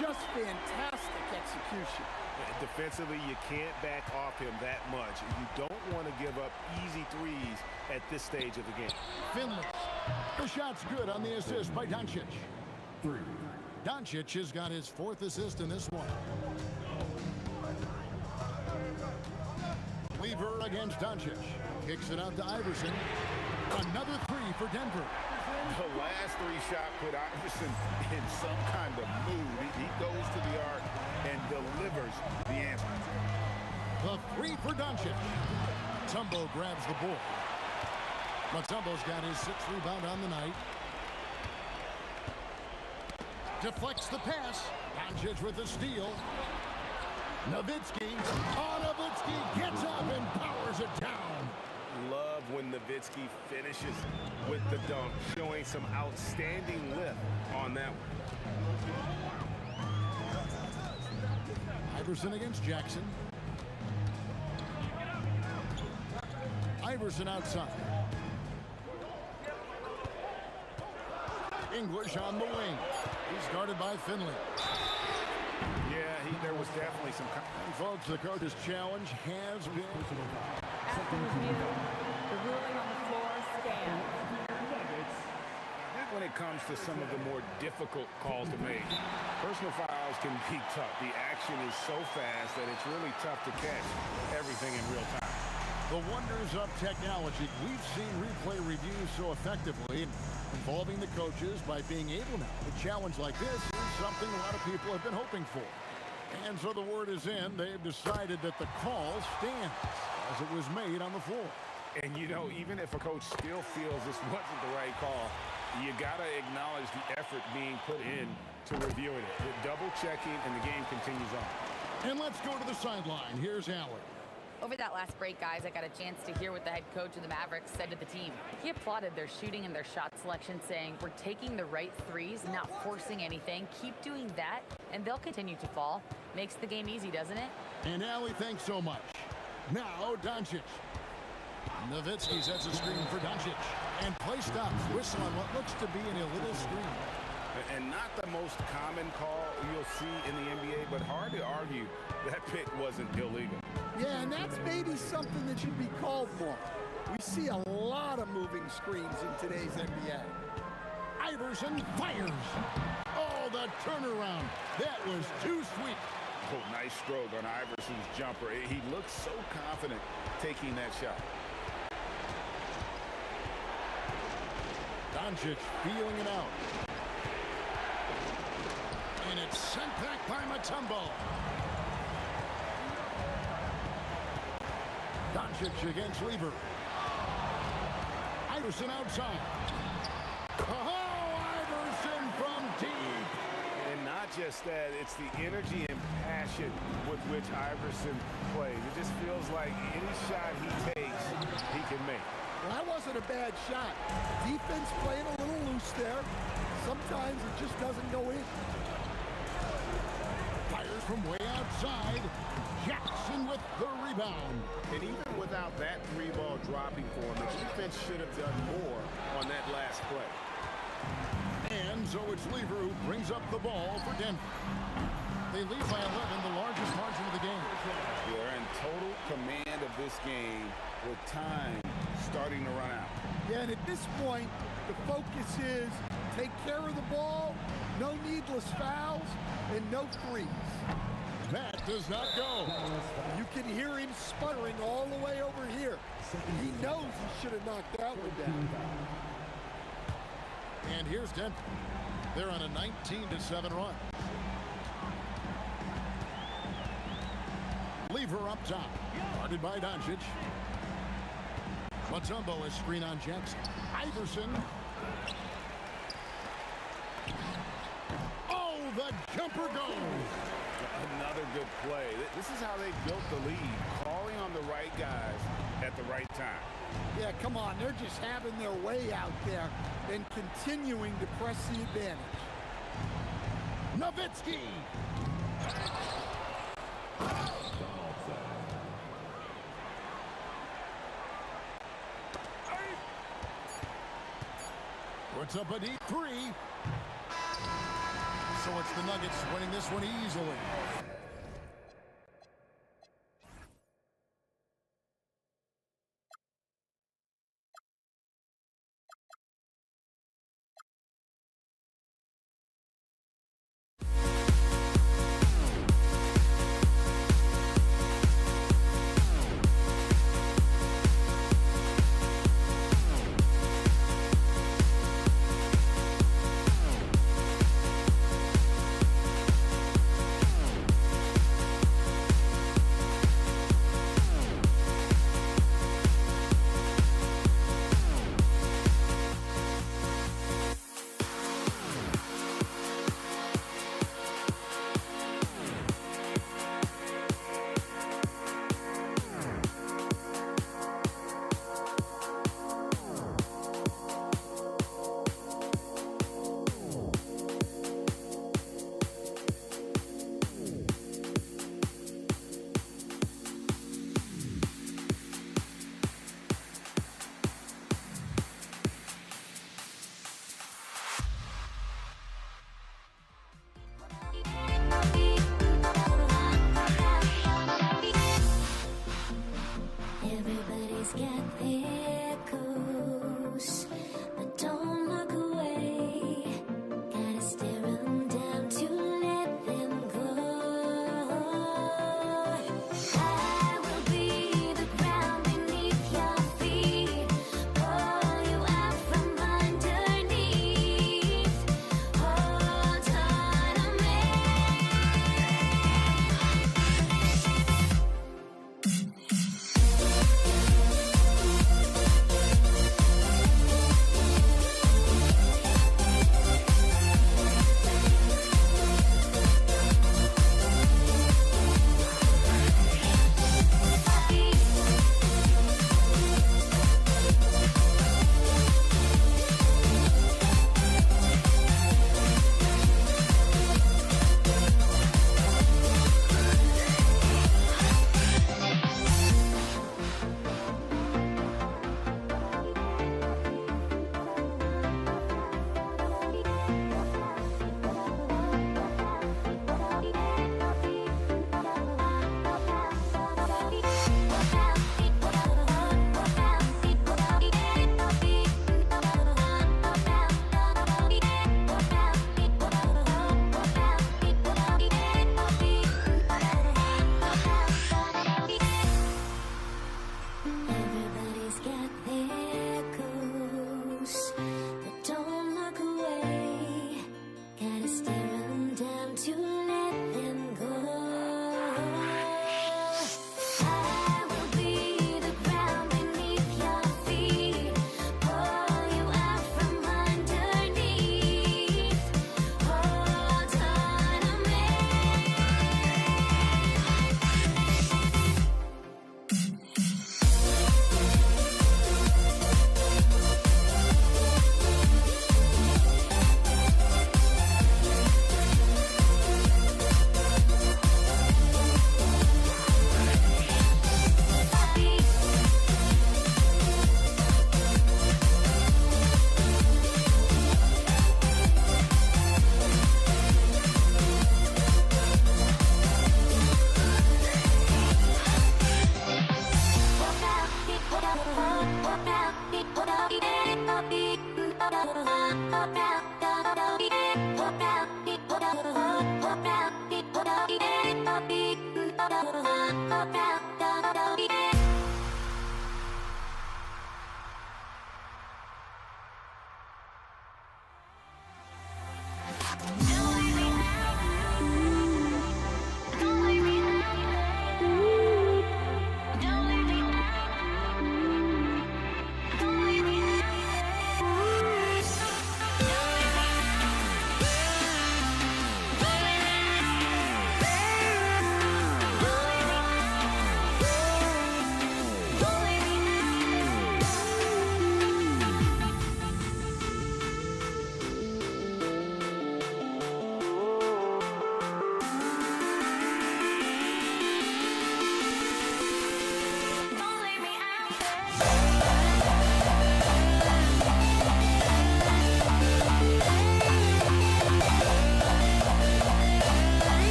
Just fantastic execution. Defensively, you can't back off him that much. You don't want to give up easy threes at this stage of the game. Finley. The shot's good on the assist by Doncic. 3. Doncic has got his 4th assist in this one. Lever against Doncic. Kicks it out to Iverson. Another 3 for Denver. The last 3 shot put Iverson in some kind of mood. He goes to the arc and delivers the answer. The 3 for Doncic. Mutombo grabs the ball. Mutombo's got his 6th rebound on the night. Deflects the pass. Doncic with the steal. Nowitzki. Oh, Nowitzki gets up and powers it down. Love when Nowitzki finishes with the dunk, showing some outstanding lift on that one. Iverson against Jackson. Iverson outside. English on the wing. He's guarded by Finley. Yeah, there was definitely some... And folks, the coach's challenge has been... After review, the ruling on the floor stands. When it comes to some of the more difficult calls to make, personal fouls can be tough. The action is so fast that it's really tough to catch everything in real time. The wonders of technology. We've seen replay reviews so effectively involving the coaches by being able now. A challenge like this is something a lot of people have been hoping for. And so the word is in. They've decided that the call stands as it was made on the floor. And, you know, even if a coach still feels this wasn't the right call, you got to acknowledge the effort being put in to reviewing it. The double checking, and the game continues on. And let's go to the sideline. Here's Allen. Over that last break, guys, I got a chance to hear what the head coach of the Mavericks said to the team. He applauded their shooting and their shot selection, saying, "We're taking the right threes, not forcing anything. Keep doing that, and they'll continue to fall." Makes the game easy, doesn't it? And Allie, thanks so much. Now, Doncic. Nowitzki sets a screen for Doncic. And play stops. Whistle on what looks to be an illegal screen. And not the most common call you'll see in the NBA, but hard to argue that pick wasn't illegal. Yeah, and that's maybe something that should be called more. We see a lot of moving screens in today's NBA. Iverson fires. Oh, the turnaround. That was too sweet. Oh, nice stroke on Iverson's jumper. He looks so confident taking that shot. Doncic feeling it out. And it's sent back by Mutombo. Doncic against Lever. Iverson outside. Oh, Iverson from deep. And not just that, it's the energy and passion with which Iverson plays. It just feels like any shot he takes, he can make. Well, that wasn't a bad shot. Defense playing a little loose there. Sometimes it just doesn't go in. Fires from way outside. Jackson with the rebound. And even without that three ball dropping for him, the defense should have done more on that last play. And so it's Lever who brings up the ball for Denver. They lead by 11, the largest margin of the game. They're in total command of this game with time starting to run out. Yeah, and at this point, the focus is take care of the ball, no needless fouls, and no threes. That does not go. You can hear him sputtering all the way over here. He knows he should have knocked that one down. And here's Denver. They're on a 19-7 run. Lever up top. Guarded by Doncic. Mutombo is screen on Jackson. Iverson. Oh, the jumper goes. Another good play. This is how they built the lead, calling on the right guys at the right time. Yeah, come on. They're just having their way out there and continuing to press the advantage. Nowitzki. Puts up a deep three. So it's the Nuggets winning this one easily. close, but don't look away. Gotta stare 'em down to let them go. I will be the ground beneath your feet, pull you out from underneath. Hold on to me.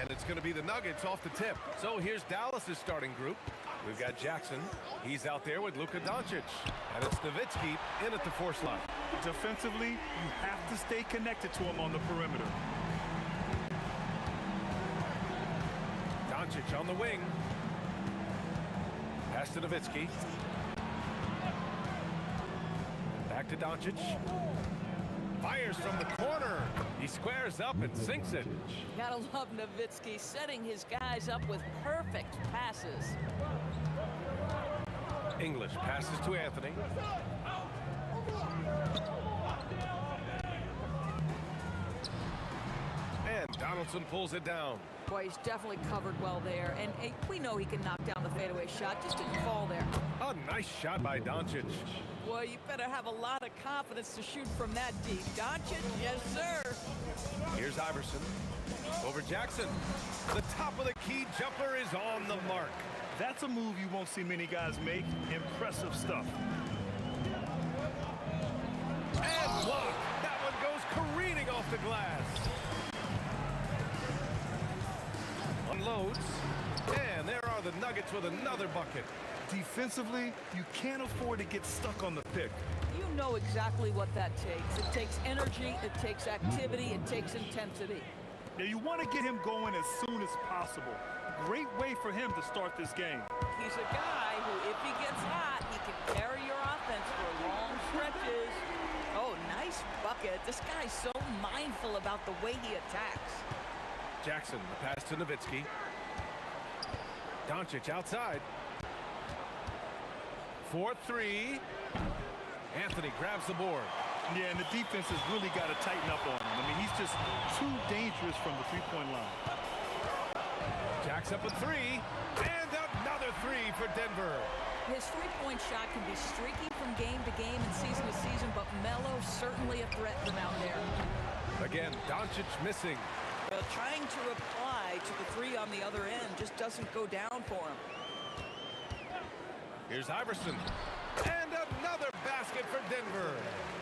And it's going to be the Nuggets off the tip. So here's Dallas's starting group. We've got Jackson. He's out there with Luka Doncic. And it's Nowitzki in at the 4 slot. Defensively, you have to stay connected to him on the perimeter. Doncic on the wing. Pass to Nowitzki. Back to Doncic. Fires from the corner. He squares up and sinks it. Gotta love Nowitzki setting his guys up with perfect passes. English passes to Anthony. And Donaldson pulls it down. Boy, he's definitely covered well there. And hey, we know he can knock down the fadeaway shot. Just didn't fall there. A nice shot by Doncic. Boy, you better have a lot of confidence to shoot from that deep. Doncic, yes, sir. Here's Iverson. Over Jackson. The top of the key jumper is on the mark. That's a move you won't see many guys make. Impressive stuff. And block. That one goes careening off the glass. Unloads. And there are the Nuggets with another bucket. Defensively, you can't afford to get stuck on the pick. You know exactly what that takes. It takes energy, it takes activity, it takes intensity. Now, you want to get him going as soon as possible. Great way for him to start this game. He's a guy who, if he gets hot, he can carry your offense for long stretches. Oh, nice bucket. This guy's so mindful about the way he attacks. Jackson, the pass to Nowitzki. Doncic outside. 4-3. Anthony grabs the board. Yeah, and the defense has really got to tighten up on him. I mean, he's just too dangerous from the three-point line. Jacks up a 3. And another 3 for Denver. His three-point shot can be streaky from game to game and season to season, but Melo certainly a threat from out there. Again, Doncic missing. Trying to reply to the 3 on the other end just doesn't go down for him. Here's Iverson. And another basket for Denver.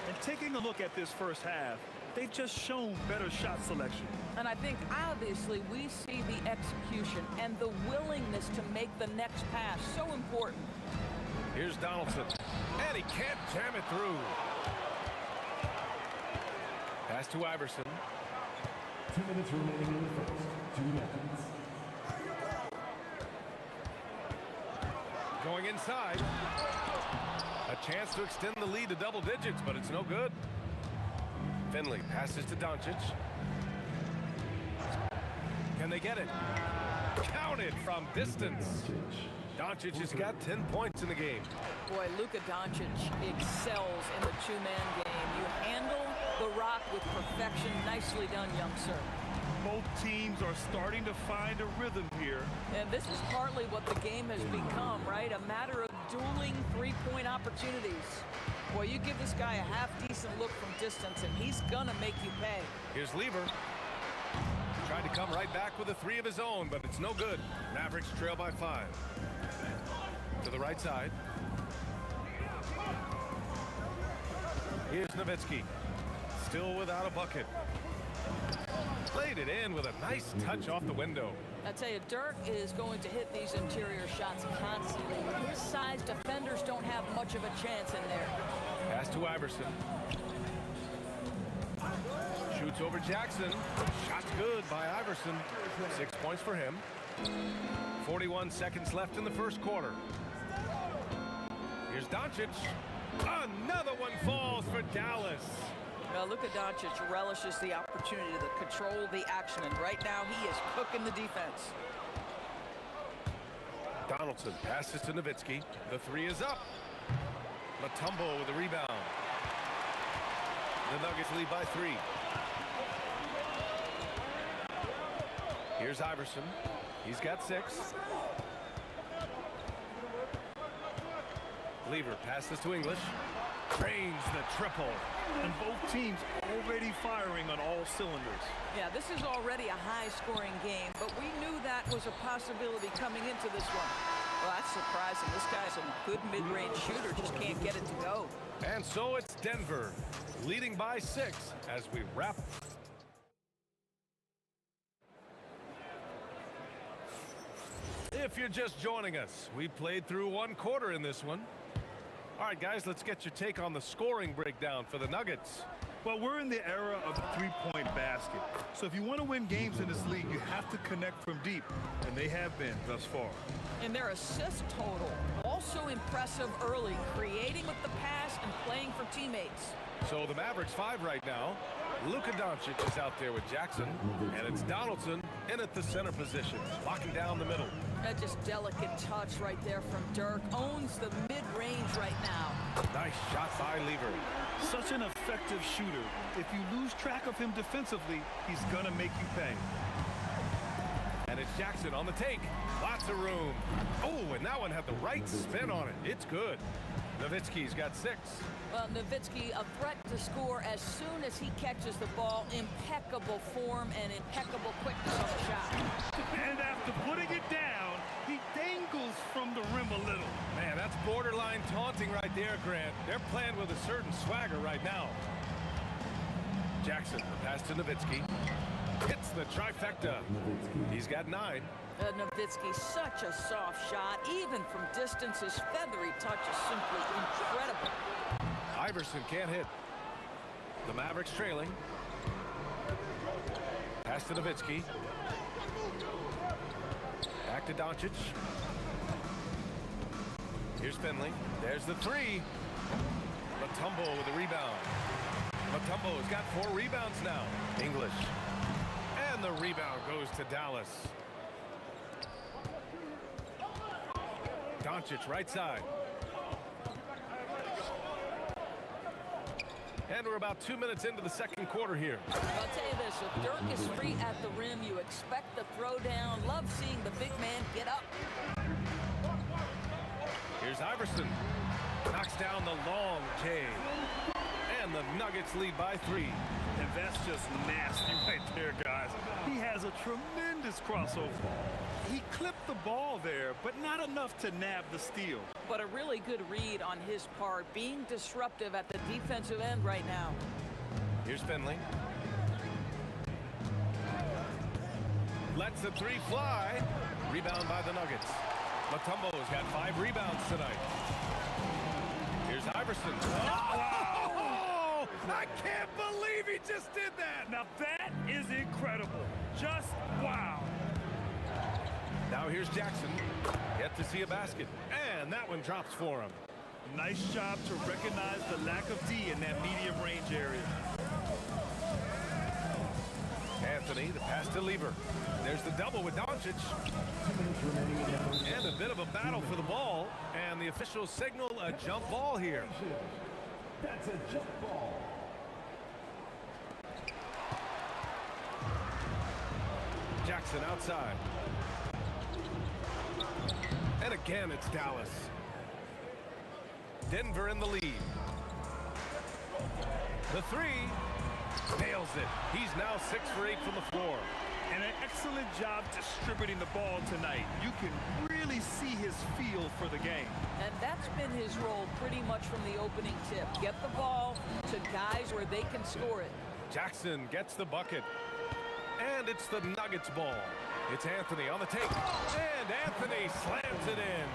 And taking a look at this first half, they've just shown better shot selection. And I think, obviously, we see the execution and the willingness to make the next pass so important. Here's Donaldson. And he can't jam it through. Pass to Iverson. 2 minutes remaining in the first. 2 minutes. Going inside. A chance to extend the lead to double digits, but it's no good. Finley passes to Doncic. Can they get it? Counted from distance. Doncic has got 10 points in the game. Boy, Luka Doncic excels in the two-man game. You handle the rock with perfection. Nicely done, young sir. Both teams are starting to find a rhythm here. And this is partly what the game has become, right? A matter of dueling three-point opportunities. Boy, you give this guy a half-decent look from distance, and he's gonna make you pay. Here's Lever. Tried to come right back with a three of his own, but it's no good. Mavericks trail by 5. To the right side. Here's Nowitzki. Still without a bucket. Played it in with a nice touch off the window. I tell you, Dirk is going to hit these interior shots constantly. With his size, defenders don't have much of a chance in there. Pass to Iverson. Shoots over Jackson. Shot's good by Iverson. 6 points for him. 41 seconds left in the first quarter. Here's Doncic. Another one falls for Dallas. Now, Luka Doncic relishes the opportunity to control the action, and right now he is cooking the defense. Donaldson passes to Nowitzki. The three is up. Mutombo with the rebound. The Nuggets lead by 3. Here's Iverson. He's got 6. Lever passes to English. Drains the triple. And both teams already firing on all cylinders. Yeah, this is already a high-scoring game, but we knew that was a possibility coming into this one. Well, that's surprising. This guy's a good mid-range shooter, just can't get it to go. And so it's Denver, leading by 6 as we wrap. If you're just joining us, we played through 1 quarter in this one. All right, guys, let's get your take on the scoring breakdown for the Nuggets. Well, we're in the era of the three-point basket. So if you want to win games in this league, you have to connect from deep, and they have been thus far. And their assist total, also impressive early, creating with the pass and playing for teammates. So the Mavericks 5 right now. Luka Doncic is out there with Jackson, and it's Donaldson in at the center position, locking down the middle. That just delicate touch right there from Dirk. Owns the mid-range right now. Nice shot by Lever. Such an effective shooter. If you lose track of him defensively, he's going to make you pay. And it's Jackson on the take. Lots of room. Oh, and that one had the right spin on it. It's good. Nowitzki's got 6. Well, Nowitzki, a threat to score as soon as he catches the ball. Impeccable form and impeccable quickness on the shot. And after putting it down, he dangles from the rim a little. Man, that's borderline taunting right there, Grant. They're playing with a certain swagger right now. Jackson, the pass to Nowitzki. Hits the trifecta. He's got 9. Nowitzki, such a soft shot. Even from distance, his feathery touch is simply incredible. Iverson can't hit. The Mavericks trailing. Pass to Nowitzki. Back to Doncic. Here's Finley. There's the 3. Mutombo with the rebound. Mutombo has got 4 rebounds now. English. And the rebound goes to Dallas. Doncic right side. And we're about 2 minutes into the second quarter here. I'll tell you this, if Dirk is free at the rim, you expect the throwdown. Love seeing the big man get up. Here's Iverson. Knocks down the long J. And the Nuggets lead by 3. And that's just nasty right there, guys. He has a tremendous crossover. He clipped the ball there, but not enough to nab the steal. But a really good read on his part, being disruptive at the defensive end right now. Here's Finley. Lets the 3 fly. Rebound by the Nuggets. Mutombo's got 5 rebounds tonight. Here's Iverson. Wow! I can't believe he just did that. Now that is incredible. Just wow. Now here's Jackson. Yet to see a basket. And that one drops for him. Nice job to recognize the lack of D in that medium range area. Anthony, the pass to Lever. There's the double with Doncic. And a bit of a battle for the ball. And the officials signal a jump ball here. That's a jump ball. Jackson outside. And again, it's Dallas. Denver in the lead. The 3. Nails it. He's now 6 for 8 from the floor. And an excellent job distributing the ball tonight. You can really see his feel for the game. And that's been his role pretty much from the opening tip. Get the ball to guys where they can score it. Jackson gets the bucket. And it's the Nuggets ball. It's Anthony on the take. And Anthony slams it in.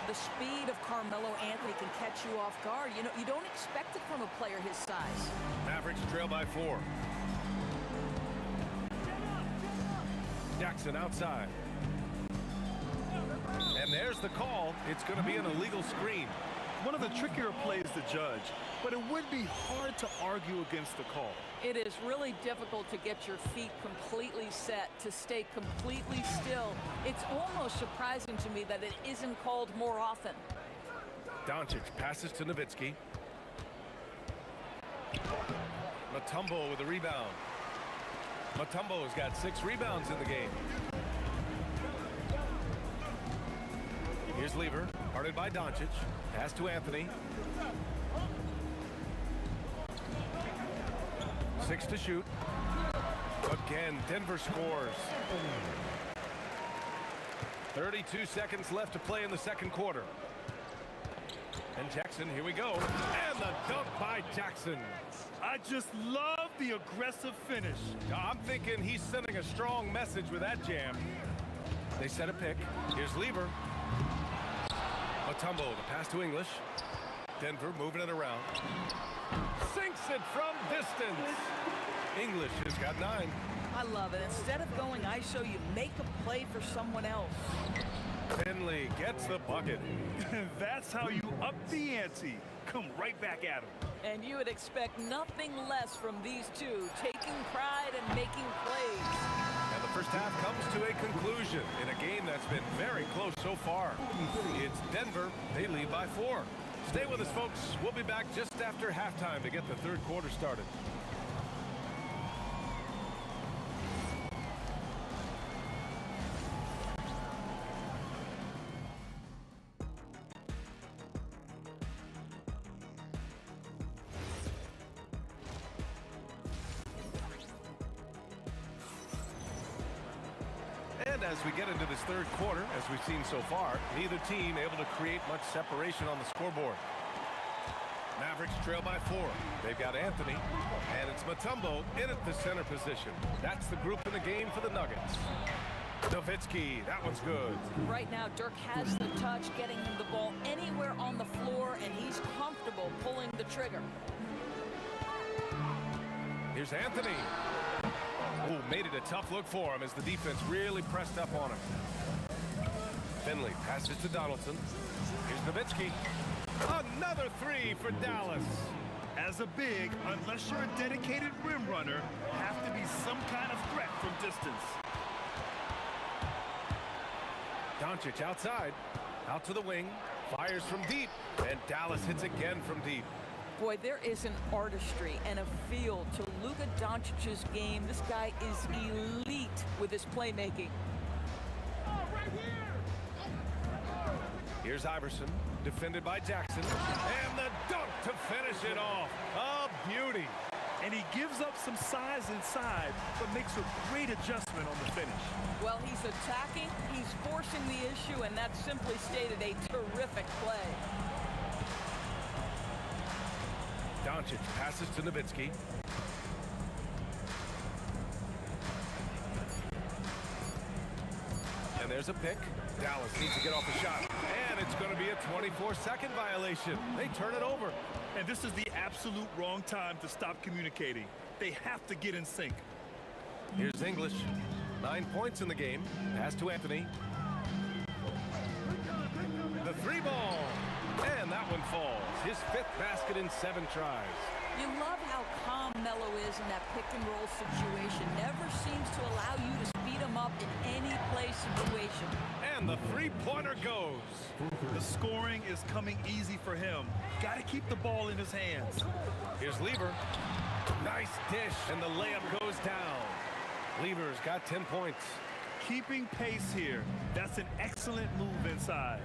The speed of Carmelo Anthony can catch you off guard. You know, you don't expect it from a player his size. Mavericks trail by 4. Jackson outside. And there's the call. It's going to be an illegal screen. One of the trickier plays to judge, but it would be hard to argue against the call. It is really difficult to get your feet completely set, to stay completely still. It's almost surprising to me that it isn't called more often. Doncic passes to Nowitzki. Mutombo with a rebound. Mutombo's got 6 rebounds in the game. Here's Lever, guarded by Doncic. Pass to Anthony. 6 to shoot. Again, Denver scores. 32 seconds left to play in the second quarter. And Jackson, here we go. And the dunk by Jackson. I just love the aggressive finish. I'm thinking he's sending a strong message with that jam. They set a pick. Here's Lever. Mutombo, the pass to English. Denver moving it around. Sinks it from distance. English has got 9. I love it. Instead of going ISO, you make a play for someone else. Finley gets the bucket. That's how you up the ante. Come right back at him. And you would expect nothing less from these two, taking pride and making plays. And the first half comes to a conclusion in a game that's been very close so far. It's Denver. They lead by 4. Stay with us, folks. We'll be back just after halftime to get the third quarter started. And as we get into this third quarter, as we've seen so far, neither team able to create much separation on the scoreboard. Mavericks trail by 4. They've got Anthony, and it's Mutombo in at the center position. That's the group in the game for the Nuggets. Nowitzki, that one's good. Right now, Dirk has the touch, getting him the ball anywhere on the floor, and he's comfortable pulling the trigger. Here's Anthony. Oh, made it a tough look for him as the defense really pressed up on him. Finley passes to Donaldson. Here's Nowitzki. Another 3 for Dallas. As a big, unless you're a dedicated rim runner, have to be some kind of threat from distance. Doncic outside. Out to the wing. Fires from deep. And Dallas hits again from deep. Boy, there is an artistry and a feel to Luka Doncic's game. This guy is elite with his playmaking. Here's Iverson, defended by Jackson. And the dunk to finish it off. A beauty. And he gives up some size inside, but makes a great adjustment on the finish. Well, he's attacking, he's forcing the issue, and that simply stated a terrific play. Doncic passes to Nowitzki. And there's a pick. Dallas needs to get off the shot. And it's going to be a 24-second violation. They turn it over. And this is the absolute wrong time to stop communicating. They have to get in sync. Here's English. 9 points in the game. Pass to Anthony. The three ball. And that one falls. His 5th basket in 7 tries. You love how calm Melo is in that pick-and-roll situation. Never seems to allow you to speed him up in any play situation. And the three-pointer goes. The scoring is coming easy for him. Got to keep the ball in his hands. Here's Lever. Nice dish, and the layup goes down. Lever's got 10 points. Keeping pace here. That's an excellent move inside.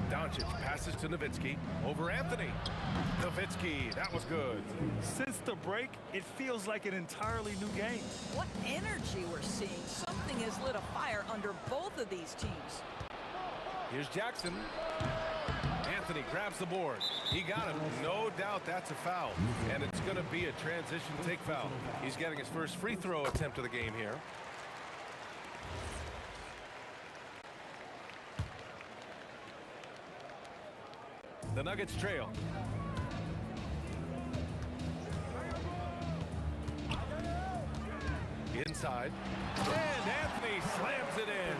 Doncic passes to Nowitzki. Over Anthony. Nowitzki, that was good. Since the break, it feels like an entirely new game. What energy we're seeing. Something has lit a fire under both of these teams. Here's Jackson. Anthony grabs the board. He got him. No doubt that's a foul. And it's going to be a transition take foul. He's getting his first free throw attempt of the game here. The Nuggets trail. Inside. And Anthony slams it in.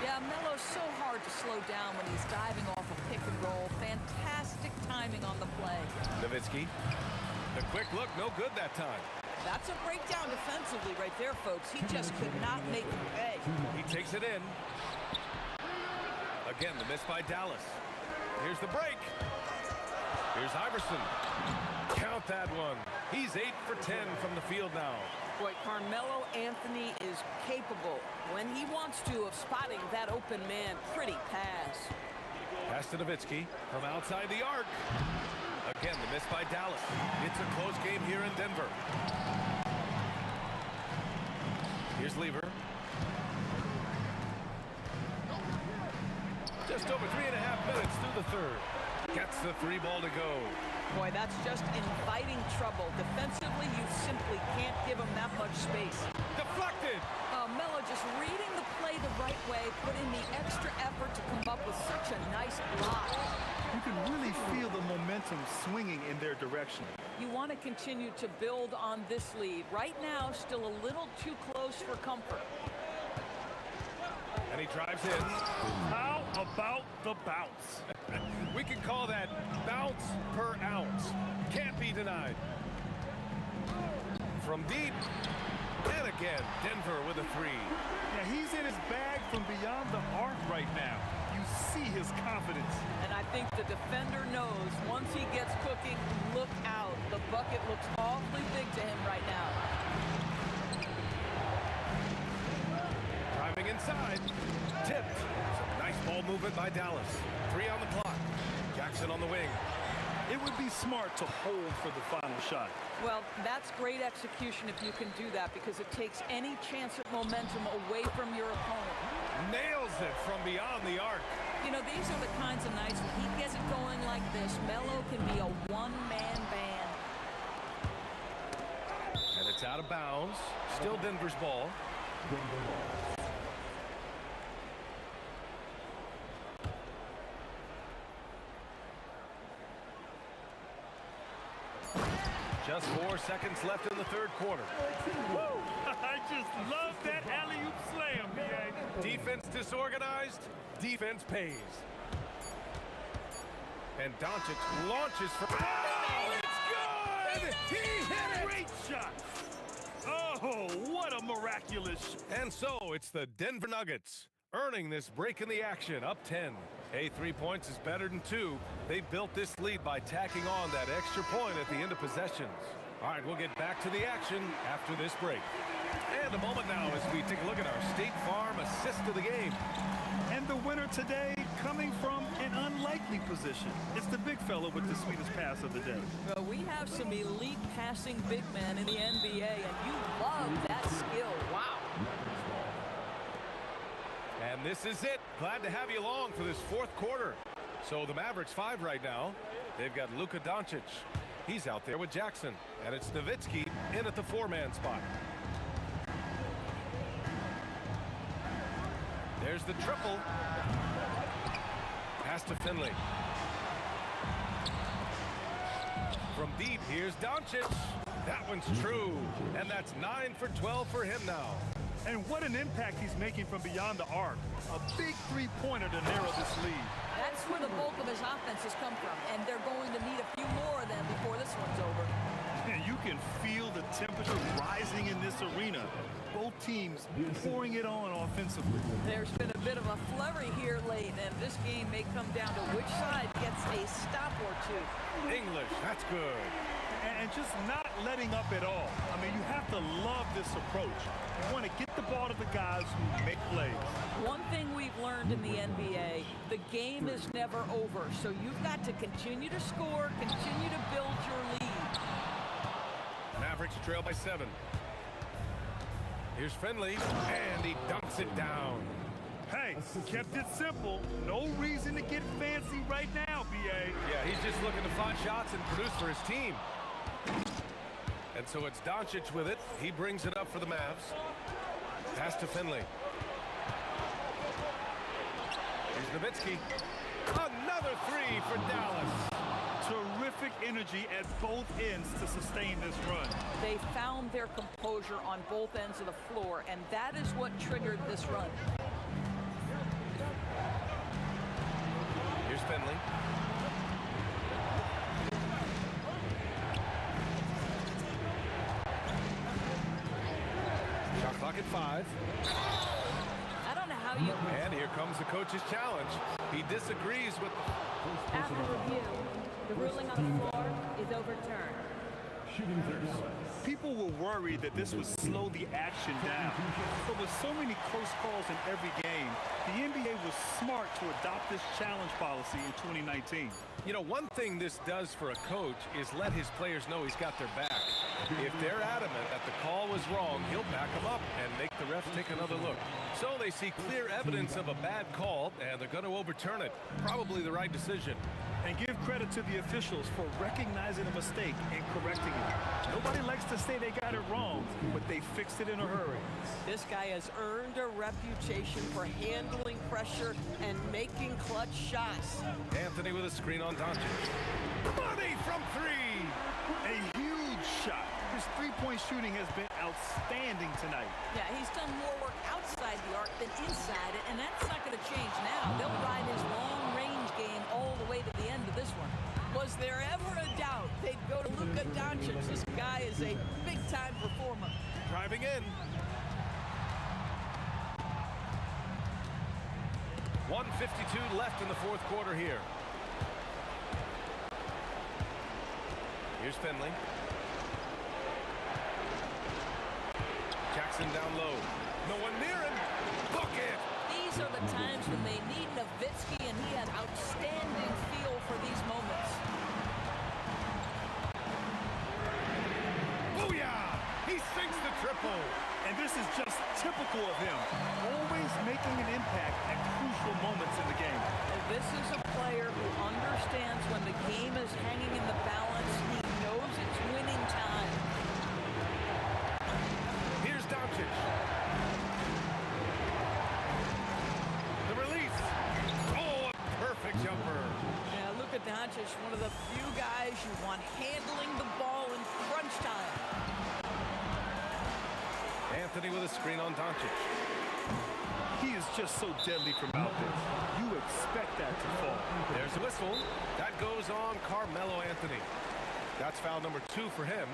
Yeah, Melo's so hard to slow down when he's diving off a pick and roll. Fantastic timing on the play. Nowitzki. The quick look, no good that time. That's a breakdown defensively right there, folks. He just could not make it pay. He takes it in. Again, the miss by Dallas. Here's the break. Here's Iverson. Count that one. He's 8 for 10 from the field now. Boy, Carmelo Anthony is capable, when he wants to, of spotting that open man. Pretty pass. Pass to Nowitzki from outside the arc. Again, the miss by Dallas. It's a close game here in Denver. Here's Lever. Just over 3.5 minutes through the third. Gets the three ball to go. Boy, that's just inviting trouble. Defensively, you simply can't give him that much space. Deflected! Melo just reading the play the right way, putting the extra effort to come up with such a nice block. You can really feel the momentum swinging in their direction. You want to continue to build on this lead. Right now, still a little too close for comfort. And he drives in. How about the bounce? We can call that bounce per ounce. Can't be denied. From deep. And again, Denver with a three. Yeah, he's in his bag from beyond the arc right now. You see his confidence. And I think the defender knows once he gets cooking, look out. The bucket looks awfully big to him right now. Driving inside. Tipped. Some nice ball movement by Dallas. 3 on the clock. Jackson on the wing. It would be smart to hold for the final shot. Well, that's great execution if you can do that, because it takes any chance at momentum away from your opponent. Nails it from beyond the arc. You know, these are the kinds of nights when he gets it going like this. Melo can be a one-man band. And it's out of bounds. Still Denver's ball. Just 4 seconds left in the third quarter. I just love that alley-oop slam, man. Defense disorganized, defense pays. And Doncic launches for... Oh, it's good! He hit it! Great shot. Oh, what a miraculous... And so it's the Denver Nuggets earning this break in the action, up 10. Hey, 3 points is better than 2. They built this lead by tacking on that extra point at the end of possessions. All right, we'll get back to the action after this break. And a moment now as we take a look at our State Farm assist of the game. And the winner today coming from an unlikely position. position. It's the big fella with the sweetest pass of the day. Well, we have some elite passing big men in the NBA, and you love that skill. Wow. And this is it. Glad to have you along for this fourth quarter. So the Mavericks 5 right now. They've got Luka Doncic. He's out there with Jackson. And it's Nowitzki in at the 4-man spot. There's the triple. Pass to Finley. From deep, here's Doncic. That one's true. And that's 9 for 12 for him now. And what an impact he's making from beyond the arc. A big three-pointer to narrow this lead. That's where the bulk of his offense has come from, and they're going to need a few more of them before this one's over. And you can feel the temperature rising in this arena. Both teams pouring it on offensively. There's been a bit of a flurry here late, and this game may come down to which side gets a stop or two. English, that's good. And just not letting up at all. I mean, you have to love this approach. You want to get the ball to the guys who make plays. One thing we've learned in the NBA, the game is never over. So you've got to continue to score, continue to build your lead. Mavericks trail by 7. Here's Finley, and he dunks it down. Hey, kept it simple. No reason to get fancy right now, B.A. Yeah, he's just looking to find shots and produce for his team. And so it's Doncic with it. He brings it up for the Mavs. Pass to Finley. Here's Nowitzki. Another 3 for Dallas. Terrific energy at both ends to sustain this run. They found their composure on both ends of the floor, and that is what triggered this run. Here's Finley. Shot clock at 5. I don't know how you... And here comes the coach's challenge. He disagrees with... After review, the ruling on the floor is overturned. People were worried that this would slow the action down. But with so many close calls in every game, the NBA was smart to adopt this challenge policy in 2019. You know, one thing this does for a coach is let his players know he's got their back. If they're adamant that the call was wrong, he'll back them up and make the ref take another look. So they see clear evidence of a bad call, and they're going to overturn it. Probably the right decision. And give credit to the officials for recognizing a mistake and correcting it. Nobody likes to say they got it wrong, but they fixed it in a hurry. This guy has earned a reputation for handling pressure and making clutch shots. Anthony with a screen on Doncic. Money from 3! A huge shot. His three-point shooting has been outstanding tonight. Yeah, he's done more work outside the arc than inside it, and that's not going to change now. They'll ride his long-range game all the way to the end of this one. Was there ever a doubt they'd go to Luka Doncic? This guy is a big-time performer. Driving in. 1:52 left in the fourth quarter here. Here's Finley. Jackson down low. No one near him. Bucket! These are the times when they need Nowitzki, and he has outstanding feel for these moments. Booyah! He sinks the triple. And this is just typical of him. Always making an impact at crucial moments in the game. And this is a player who understands when the game is hanging in the balance. He knows it's winning time. Here's Doncic. The release. Oh, a perfect jumper. Yeah, Luka Doncic, one of the few guys you want handling the ball in crunch time. Anthony with a screen on Doncic. He is just so deadly from out there. You expect that to fall. There's a whistle. That goes on Carmelo Anthony. That's foul number 2 for him.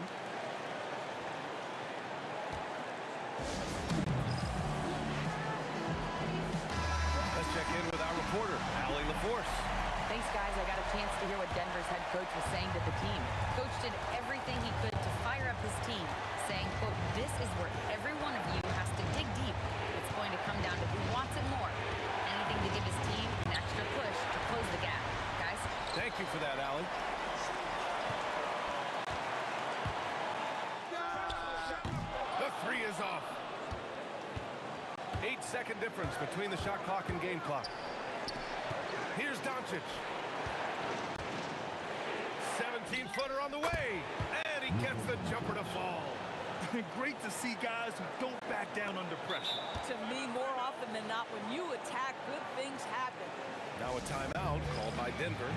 Let's check in with our reporter, Allie LaForce. Thanks, guys. I got a chance to hear what Denver's head coach was saying to the team. Coach did everything he could to fire up his team, saying, quote, "This is where every one of you has to dig deep. It's going to come down to who wants it more. Anything to give his team an extra push to close the gap." Guys? looking for that, Allen. The three is off. 8-second difference between the shot clock and game clock. Here's Doncic. 17-footer on the way. And he gets the jumper to fall. Great to see guys who don't back down under pressure. To me, more often than not, when you attack, good things happen. Now a timeout called by Denver.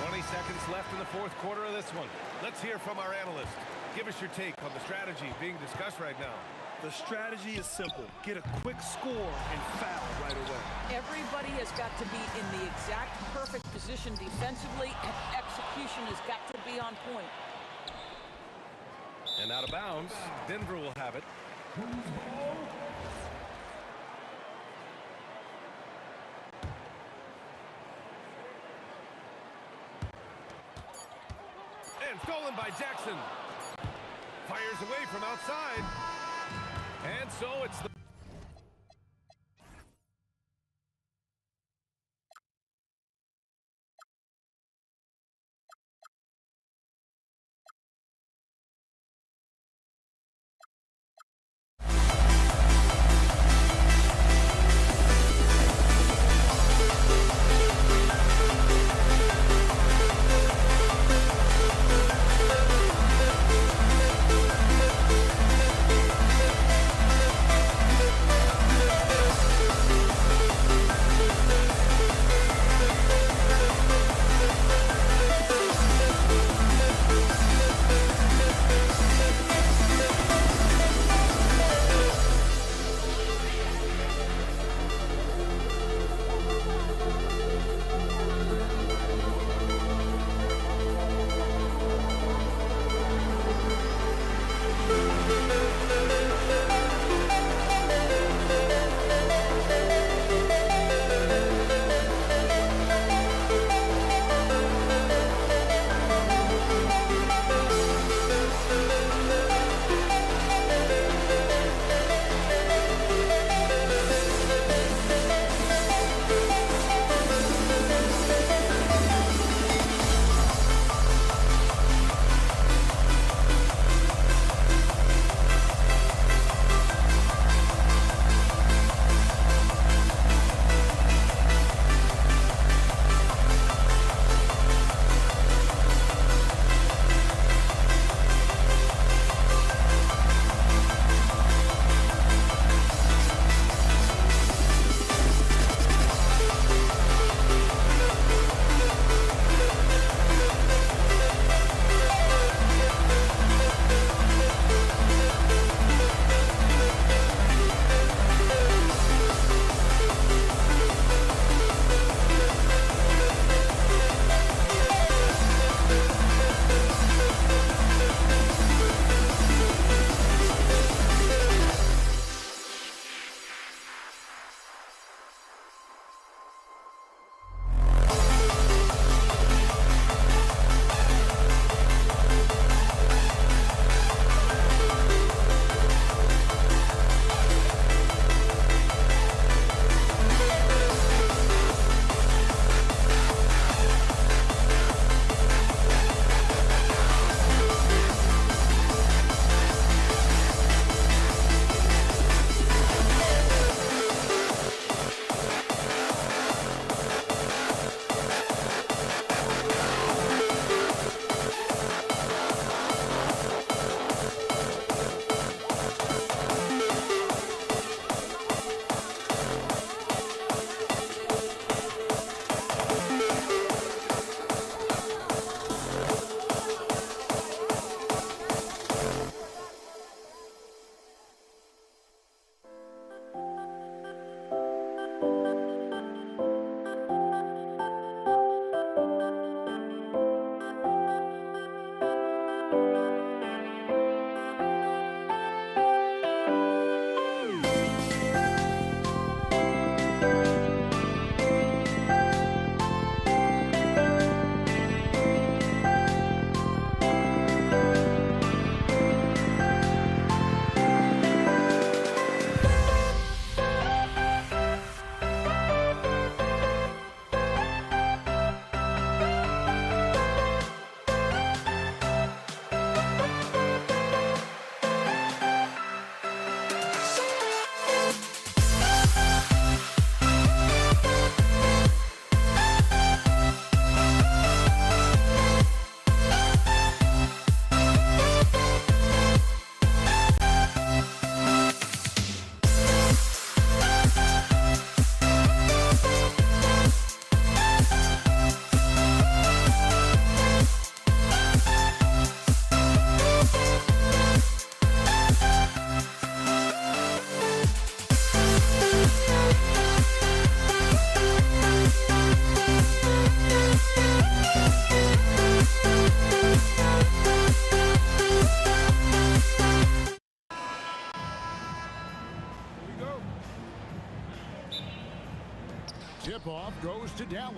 20 seconds left in the fourth quarter of this one. Let's hear from our analyst. Give us your take on the strategy being discussed right now. The strategy is simple. Get a quick score and foul right away. Everybody has got to be in the exact perfect position defensively, and execution has got to be on point. And out of bounds, Denver will have it. And stolen by Jackson. Fires away from outside. And so it's the...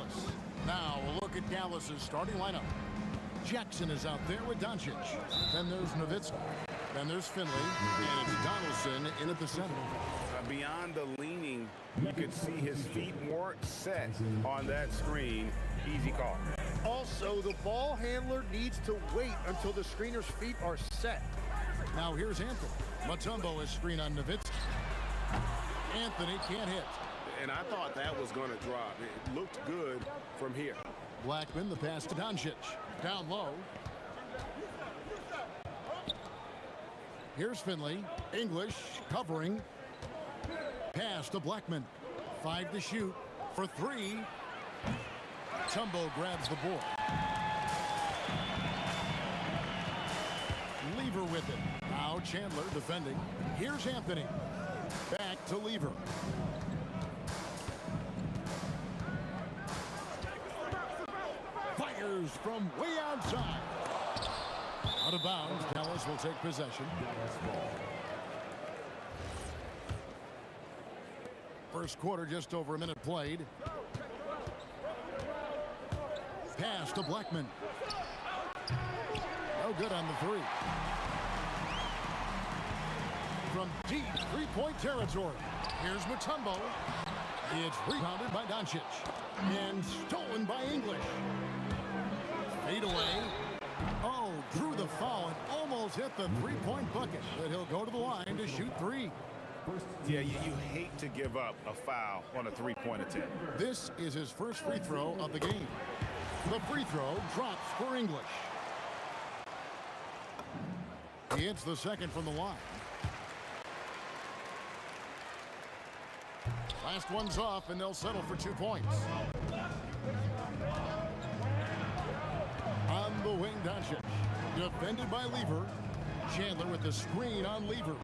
Dallas. Now a look at Dallas's starting lineup. Jackson is out there with Doncic. Then there's Nowitzki. Then there's Finley. And it's Donaldson in at the center. Beyond the leaning, you could see his feet weren't set on that screen. Easy call. Also, the ball handler needs to wait until the screener's feet are set. Now here's Anthony. Mutombo is screen on Nowitzki. Anthony can't hit. And I thought that was going to drop. It looked good from here. Blackman, the pass to Doncic. Down low. Here's Finley. English covering. Pass to Blackman. 5 to shoot for 3. Tumbo grabs the board. Lever with it. Now Chandler defending. Here's Anthony. Back to Lever. Fires from way outside. Out of bounds. Dallas will take possession. First quarter, just over a minute played. Pass to Blackman. No good on the 3. From deep three-point territory. Here's Mutombo. It's rebounded by Doncic. And stolen by English. Fade away. Oh, drew the foul and almost hit the three-point bucket. But he'll go to the line to shoot 3. Yeah, you hate to give up a foul on a three-point attempt. This is his first free throw of the game. The free throw drops for English. He hits the second from the line. Last one's off, and they'll settle for 2 points. On the wing, Doncic. Defended by Lever. Chandler with the screen on Lever.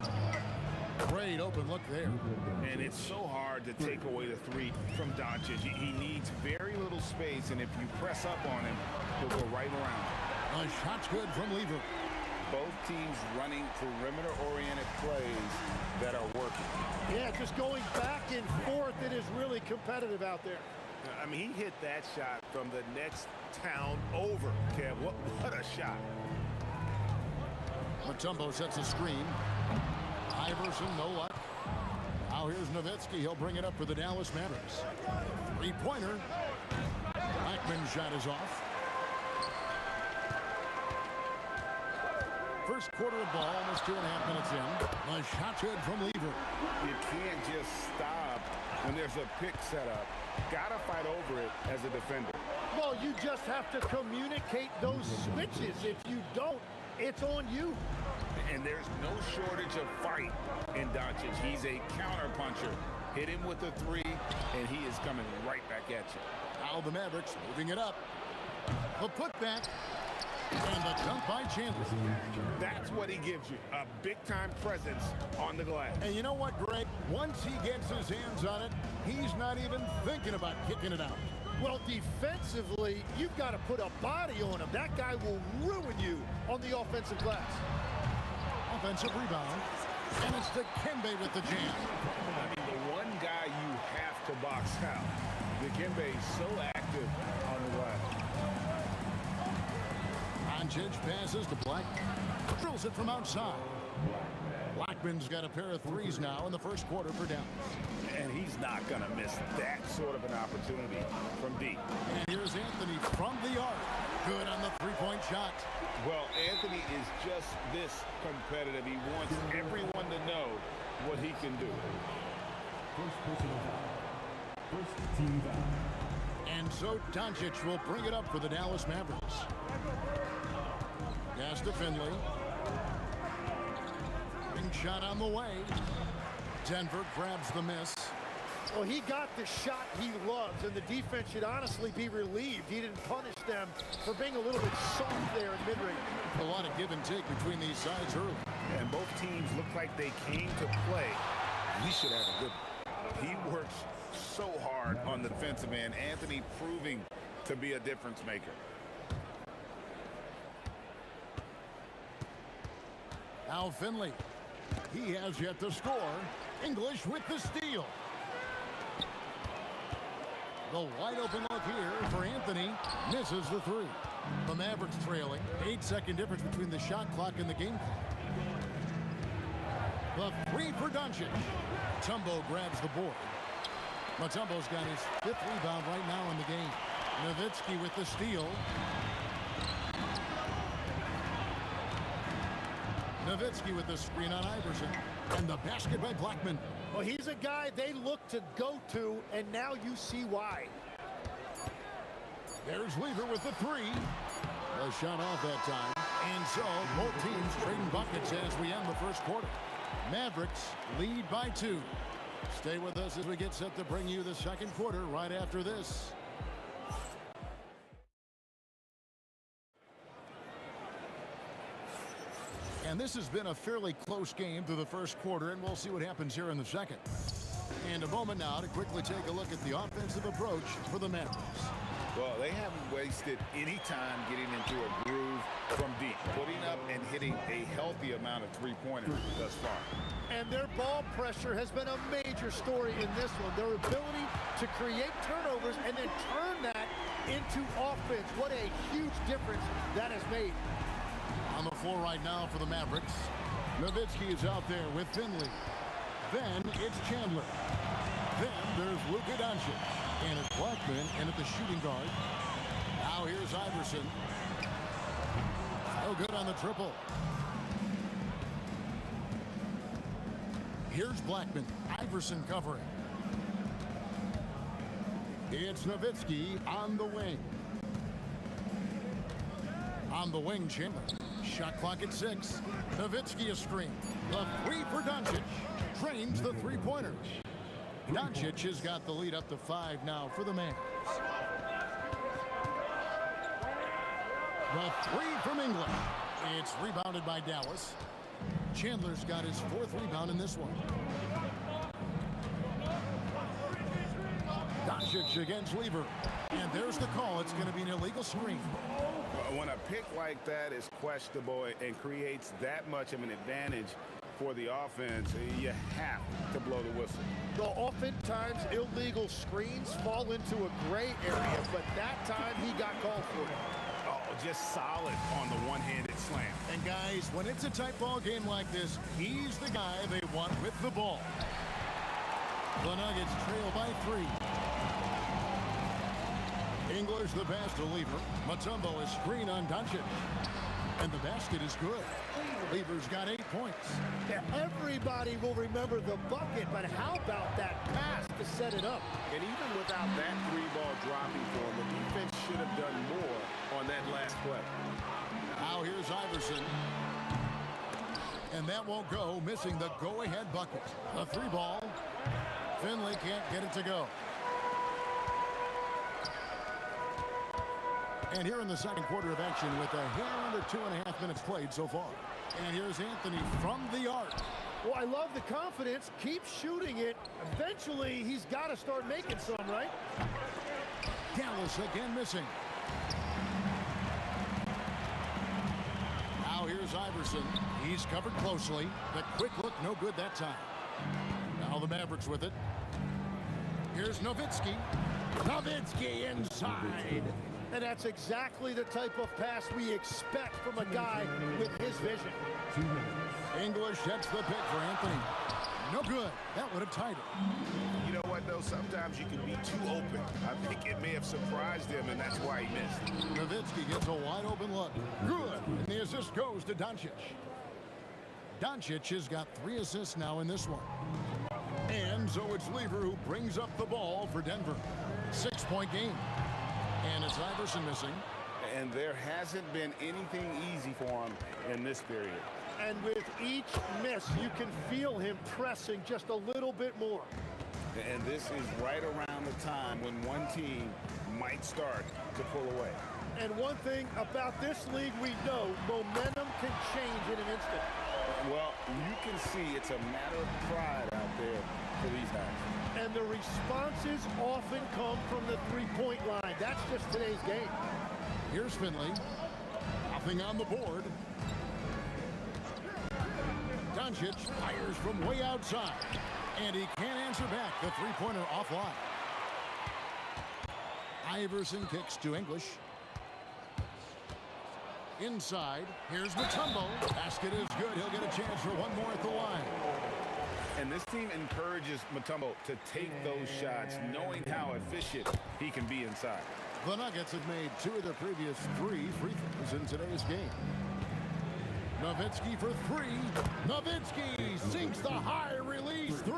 Great open look there. And it's so hard to take away the 3 from Doncic. He needs very little space, and if you press up on him, he'll go right around. A shot's good from Lever. Both teams running perimeter-oriented plays that are working. Yeah, just going back and forth. It is really competitive out there. I mean, he hit that shot from the next town over. Kev, what a shot. Mutombo sets a screen. Iverson, no luck. Now here's Nowitzki. He'll bring it up for the Dallas Mavericks. Three-pointer. Blackman's shot is off. First quarter of ball, almost 2.5 minutes in. A shot good from Lever. You can't just stop when there's a pick set up. Gotta fight over it as a defender. Well, you just have to communicate those switches. If you don't, it's on you. And there's no shortage of fight in Doncic. He's a counter-puncher. Hit him with a 3, and he is coming right back at you. Now the Mavericks moving it up. A putback. And the dunk by Chandler. That's what he gives you, a big-time presence on the glass. And you know what, Greg? Once he gets his hands on it, he's not even thinking about kicking it out. Well, defensively, you've got to put a body on him. That guy will ruin you on the offensive glass. Offensive rebound. And it's Dikembe with the jam. I mean, the one guy you have to box out. Dikembe is so active on the glass. Doncic passes to Black. Drills it from outside. Blackman's got a pair of 3s now in the first quarter for Dallas. And he's not going to miss that sort of an opportunity from deep. And here's Anthony from the arc. Good on the three-point shot. Well, Anthony is just this competitive. He wants everyone to know what he can do. First personal foul. First team foul. And so Doncic will bring it up for the Dallas Mavericks. Pass to Finley. Ring shot on the way. Denver grabs the miss. Well, he got the shot he loves, and the defense should honestly be relieved. He didn't punish them for being a little bit soft there in mid-range. A lot of give and take between these sides early. And both teams look like they came to play. We should have a good one. He works so hard on the defensive end. Anthony proving to be a difference maker. Now Finley. He has yet to score. English with the steal. The wide open look here for Anthony. Misses the three. The Mavericks trailing. 8-second difference between the shot clock and the game clock. The three for Doncic. Mutombo grabs the board. Mutombo's got his 5th rebound right now in the game. Nowitzki with the steal. Nowitzki with the screen on Iverson. And the basket by Blackman. Well, he's a guy they look to go to, and now you see why. There's Lever with the three. A shot off that time. And so, both teams trading buckets as we end the first quarter. Mavericks lead by 2. Stay with us as we get set to bring you the second quarter right after this. And this has been a fairly close game through the first quarter, and we'll see what happens here in the second. And a moment now to quickly take a look at the offensive approach for the Mavericks. Well, they haven't wasted any time getting into a groove from deep, putting up and hitting a healthy amount of three-pointers thus far. And their ball pressure has been a major story in this one. Their ability to create turnovers and then turn that into offense. What a huge difference that has made. On the floor right now for the Mavericks. Nowitzki is out there with Finley. Then it's Chandler. Then there's Luka Doncic. And it's Blackman in at the shooting guard. Now here's Iverson. No good on the triple. Here's Blackman. Iverson covering. It's Nowitzki on the wing. On the wing, Chandler. Shot clock at 6. Nowitzki a screen. The three for Doncic. Drains the three-pointers. Doncic has got the lead up to 5 now for the Mavs. The three from England. It's rebounded by Dallas. Chandler's got his 4th rebound in this one. Doncic against Lever. And there's the call. It's going to be an illegal screen. When a pick like that is questionable and creates that much of an advantage for the offense, you have to blow the whistle. Oftentimes, illegal screens fall into a gray area, but that time he got called for it. Oh, just solid on the one-handed slam. And guys, when it's a tight ball game like this, he's the guy they want with the ball. The Nuggets trail by 3. English the pass to Lever. Mutombo is screen on Doncic. And the basket is good. Lever's got 8 points. Yeah, everybody will remember the bucket, but how about that pass to set it up? And even without that 3-ball dropping for him, the defense should have done more on that last play. Now here's Iverson. And that won't go, missing the go-ahead bucket. A 3-ball. Finley can't get it to go. And here in the second quarter of action with a hair under 2.5 minutes played so far. And here's Anthony from the arc. Well, I love the confidence. Keep shooting it. Eventually, he's got to start making some, right? Dallas again missing. Now here's Iverson. He's covered closely. The quick look, no good that time. Now the Mavericks with it. Here's Nowitzki. Nowitzki inside. And that's exactly the type of pass we expect from a guy with his vision. English hits the pick for Anthony. No good. That would have tied it. You know what, though? Sometimes you can be too open. I think it may have surprised him, and that's why he missed. Nowitzki gets a wide open look. Good. And the assist goes to Doncic. Doncic has got 3 assists now in this one. And so it's Lever who brings up the ball for Denver. 6-point game. And it's Iverson missing. And there hasn't been anything easy for him in this period. And with each miss, you can feel him pressing just a little bit more. And this is right around the time when one team might start to pull away. And one thing about this league we know, momentum can change in an instant. Well, you can see it's a matter of pride out there for these guys. And the responses often come from the three-point line. That's just today's game. Here's Finley. Nothing on the board. Doncic fires from way outside. And he can't answer back. The three-pointer offline. Iverson kicks to English. Inside, here's Mutombo. Basket is good. He'll get a chance for one more at the line. And this team encourages Mutombo to take those shots, knowing how efficient he can be inside. The Nuggets have made 2 of their previous 3 free throws in today's game. Nowitzki for 3. Nowitzki sinks the high release 3.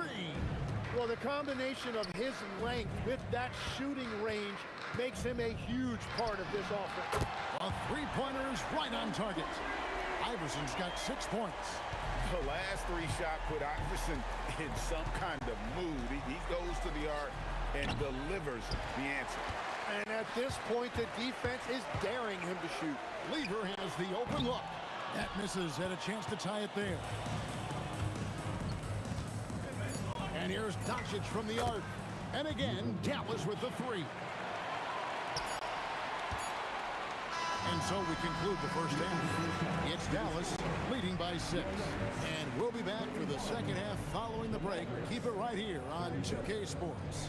Well, the combination of his length with that shooting range makes him a huge part of this offense. A three-pointer is right on target. Iverson's got 6 points. The last 3 shot put Iverson in some kind of mood. He goes to the arc and delivers the answer. And at this point, the defense is daring him to shoot. Lever has the open look. That misses. Had a chance to tie it there. And here's Doncic from the arc. And again, Dallas with the 3. And so we conclude the first half. It's Dallas leading by 6. And we'll be back for the second half following the break. Keep it right here on 2K Sports.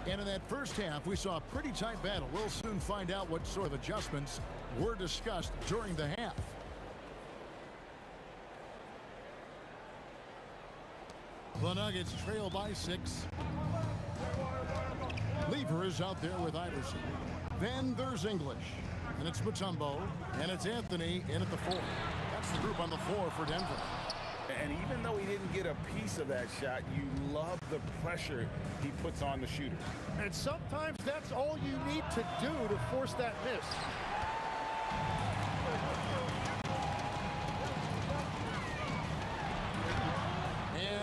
And in that first half, we saw a pretty tight battle. We'll soon find out what sort of adjustments were discussed during the half. The Nuggets trail by 6. Lever is out there with Iverson. Then there's English. And it's Mutombo. And it's Anthony in at the 4. That's the group on the floor for Denver. And even though he didn't get a piece of that shot, you love the pressure he puts on the shooter. And sometimes that's all you need to do to force that miss.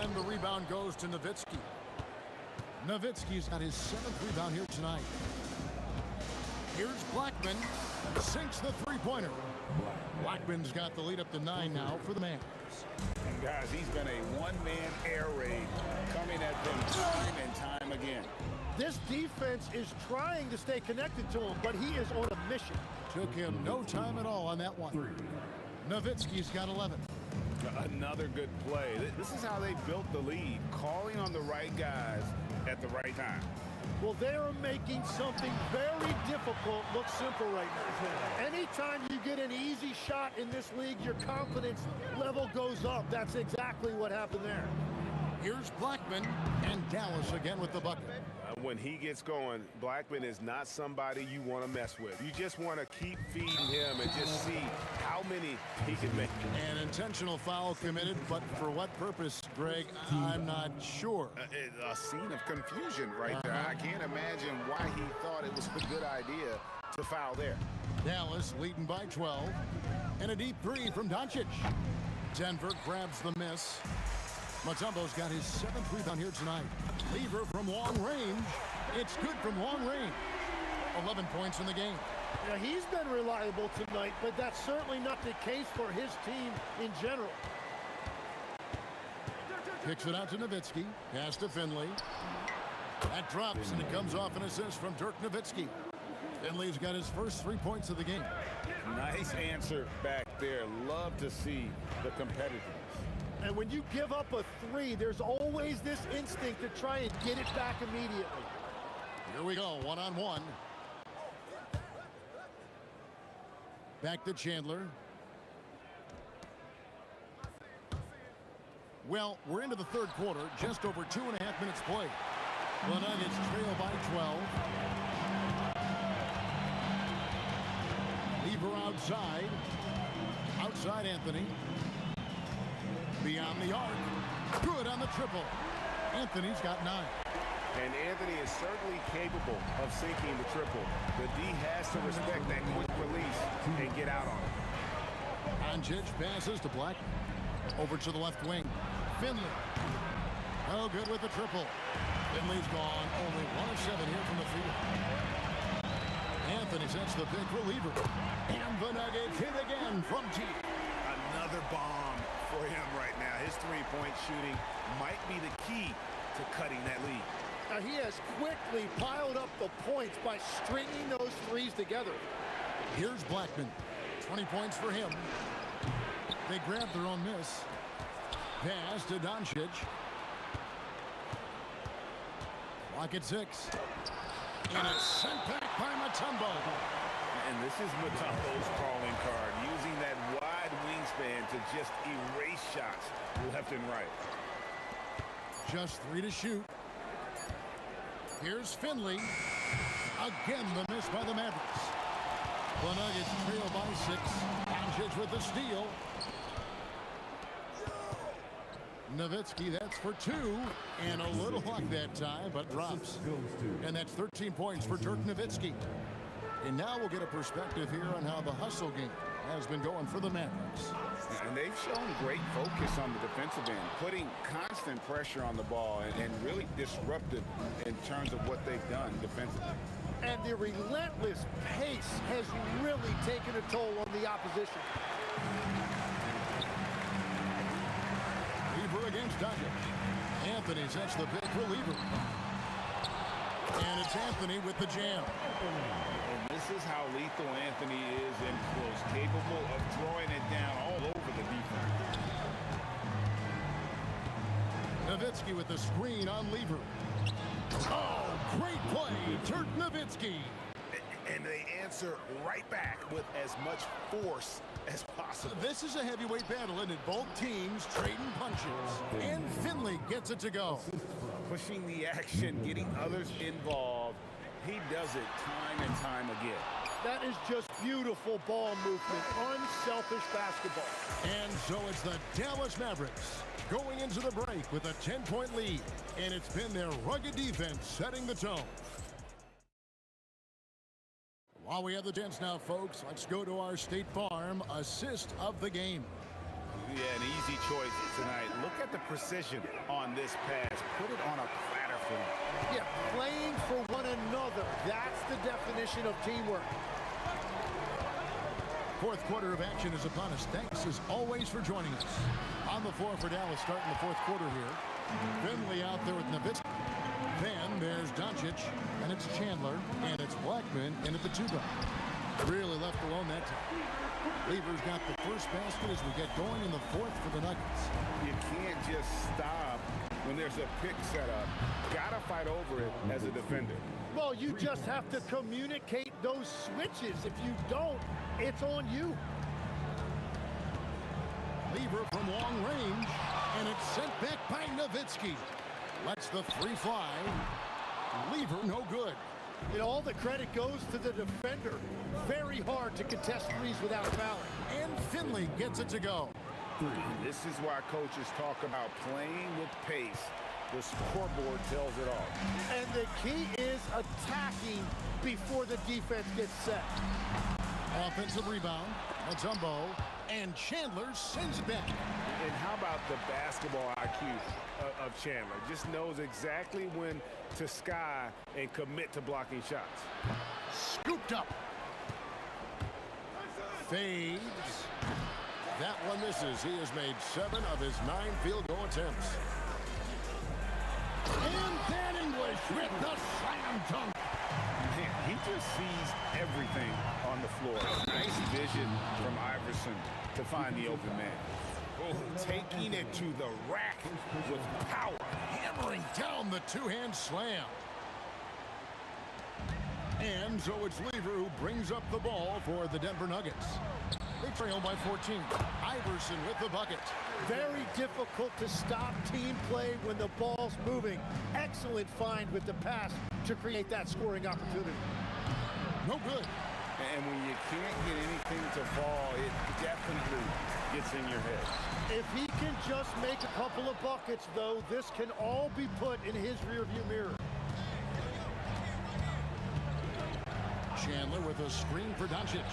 And the rebound goes to Nowitzki. Nowitzki's got his 7th rebound here tonight. Here's Blackman. Sinks the three-pointer. Blackman's got the lead up to 9 now for the Mavs. And guys, he's been a one-man air raid coming at them time and time again. This defense is trying to stay connected to him, but he is on a mission. Took him no time at all on that one. Nowitzki's got 11. Another good play. This is how they built the lead, calling on the right guys at the right time. Well, they are making something very difficult look simple right now. Anytime you get an easy shot in this league, your confidence level goes up. That's exactly what happened there. Here's Blackman, and Dallas again with the bucket. When he gets going, Blackman is not somebody you want to mess with. You just want to keep feeding him and just see how many he can make. An intentional foul committed, but for what purpose, Greg, I'm not sure. A scene of confusion right there. I can't imagine why he thought it was a good idea to foul there. Dallas leading by 12, and a deep 3 from Doncic. Denver grabs the miss. Mutombo's got his 7th rebound here tonight. Lever from long range. It's good from long range. 11 points in the game. Yeah, he's been reliable tonight, but that's certainly not the case for his team in general. Kicks it out to Nowitzki. Pass to Finley. That drops, and it comes off an assist from Dirk Nowitzki. Finley's got his first 3 points of the game. Nice answer back there. Love to see the competitiveness. And when you give up a 3, there's always this instinct to try and get it back immediately. Here we go, one-on-one. Back to Chandler. Well, we're into the third quarter, just over 2.5 minutes played. The Nuggets trail by 12. Lever outside. Outside Anthony. Beyond the arc. Good on the triple. Anthony's got 9. And Anthony is certainly capable of sinking the triple. The D has to respect that quick release and get out on it. Doncic passes to Blackman. Over to the left wing. Finley. Oh, good with the triple. Finley's gone. Only 1 of 7 here from the field. Anthony sets the big reliever. And the Nuggets hit again from deep. Another bomb for him right now. His three-point shooting might be the key to cutting that lead. Now he has quickly piled up the points by stringing those threes together. Here's Blackman. 20 points for him. They grab their own miss. Pass to Doncic. Clock at 6. And it's sent back by Mutombo. And this is Mutombo's calling card, using that wide wingspan to just erase shots left and right. Just 3 to shoot. Here's Finley. Again, the miss by the Mavericks. The Nuggets trail by 6. Doncic with the steal. Nowitzki, that's for 2. And a little luck that time, but drops. And that's 13 points for Dirk Nowitzki. And now we'll get a perspective here on how the hustle game has been going for the Mavericks. And they've shown great focus on the defensive end, putting constant pressure on the ball and really disruptive in terms of what they've done defensively. And the relentless pace has really taken a toll on the opposition. Lever against Doncic. Anthony sets the pick for Lever. And it's Anthony with the jam. And this is how lethal Anthony is in close, capable of throwing it down all over the defense. Nowitzki with the screen on Lever. Oh, great play, Dirk Nowitzki. And they answer right back with as much force as possible. This is a heavyweight battle, and both teams trading punches. And Finley gets it to go. Pushing the action, getting others involved. He does it time and time again. That is just beautiful ball movement, unselfish basketball. And so it's the Dallas Mavericks going into the break with a 10-point lead. And it's been their rugged defense setting the tone. While we have the chance now, folks, let's go to our State Farm assist of the game. Yeah, an easy choice tonight. Look at the precision on this pass. Put it on a platter for him. Yeah, playing for one another. That's the definition of teamwork. Fourth quarter of action is upon us. Thanks, as always, for joining us. On the floor for Dallas starting the fourth quarter here. Finley out there with Nowitzki. Then there's Doncic, and it's Chandler, and it's Blackman in at the 2-guard. Really left alone that time. Lever's got the first basket as we get going in the fourth for the Nuggets. You can't just stop when there's a pick set up. Gotta fight over it as a defender. Well, you just have to communicate those switches. If you don't, it's on you. Lever from long range, and it's sent back by Nowitzki. Lets the three fly. Lever no good. And all the credit goes to the defender. Very hard to contest threes without fouling. And Finley gets it to go. This is why coaches talk about playing with pace. The scoreboard tells it all. And the key is attacking before the defense gets set. Offensive rebound. Mutombo. And Chandler sends it back. And how about the basketball IQ of Chandler? Just knows exactly when to sky and commit to blocking shots. Scooped up. Fades. That one misses. He has made 7 of his 9 field goal attempts. And Dan English with the slam dunk. Man, he just sees everything on the floor. Nice vision from Iverson to find the open man. Oh, taking it to the rack with power. Hammering down the two-hand slam. And so it's Lever who brings up the ball for the Denver Nuggets. They trail by 14. Iverson with the bucket. Very difficult to stop team play when the ball's moving. Excellent find with the pass to create that scoring opportunity. No good. And when you can't get anything to fall, it definitely gets in your head. If he can just make a couple of buckets, though, this can all be put in his rearview mirror. Chandler with a screen for Doncic.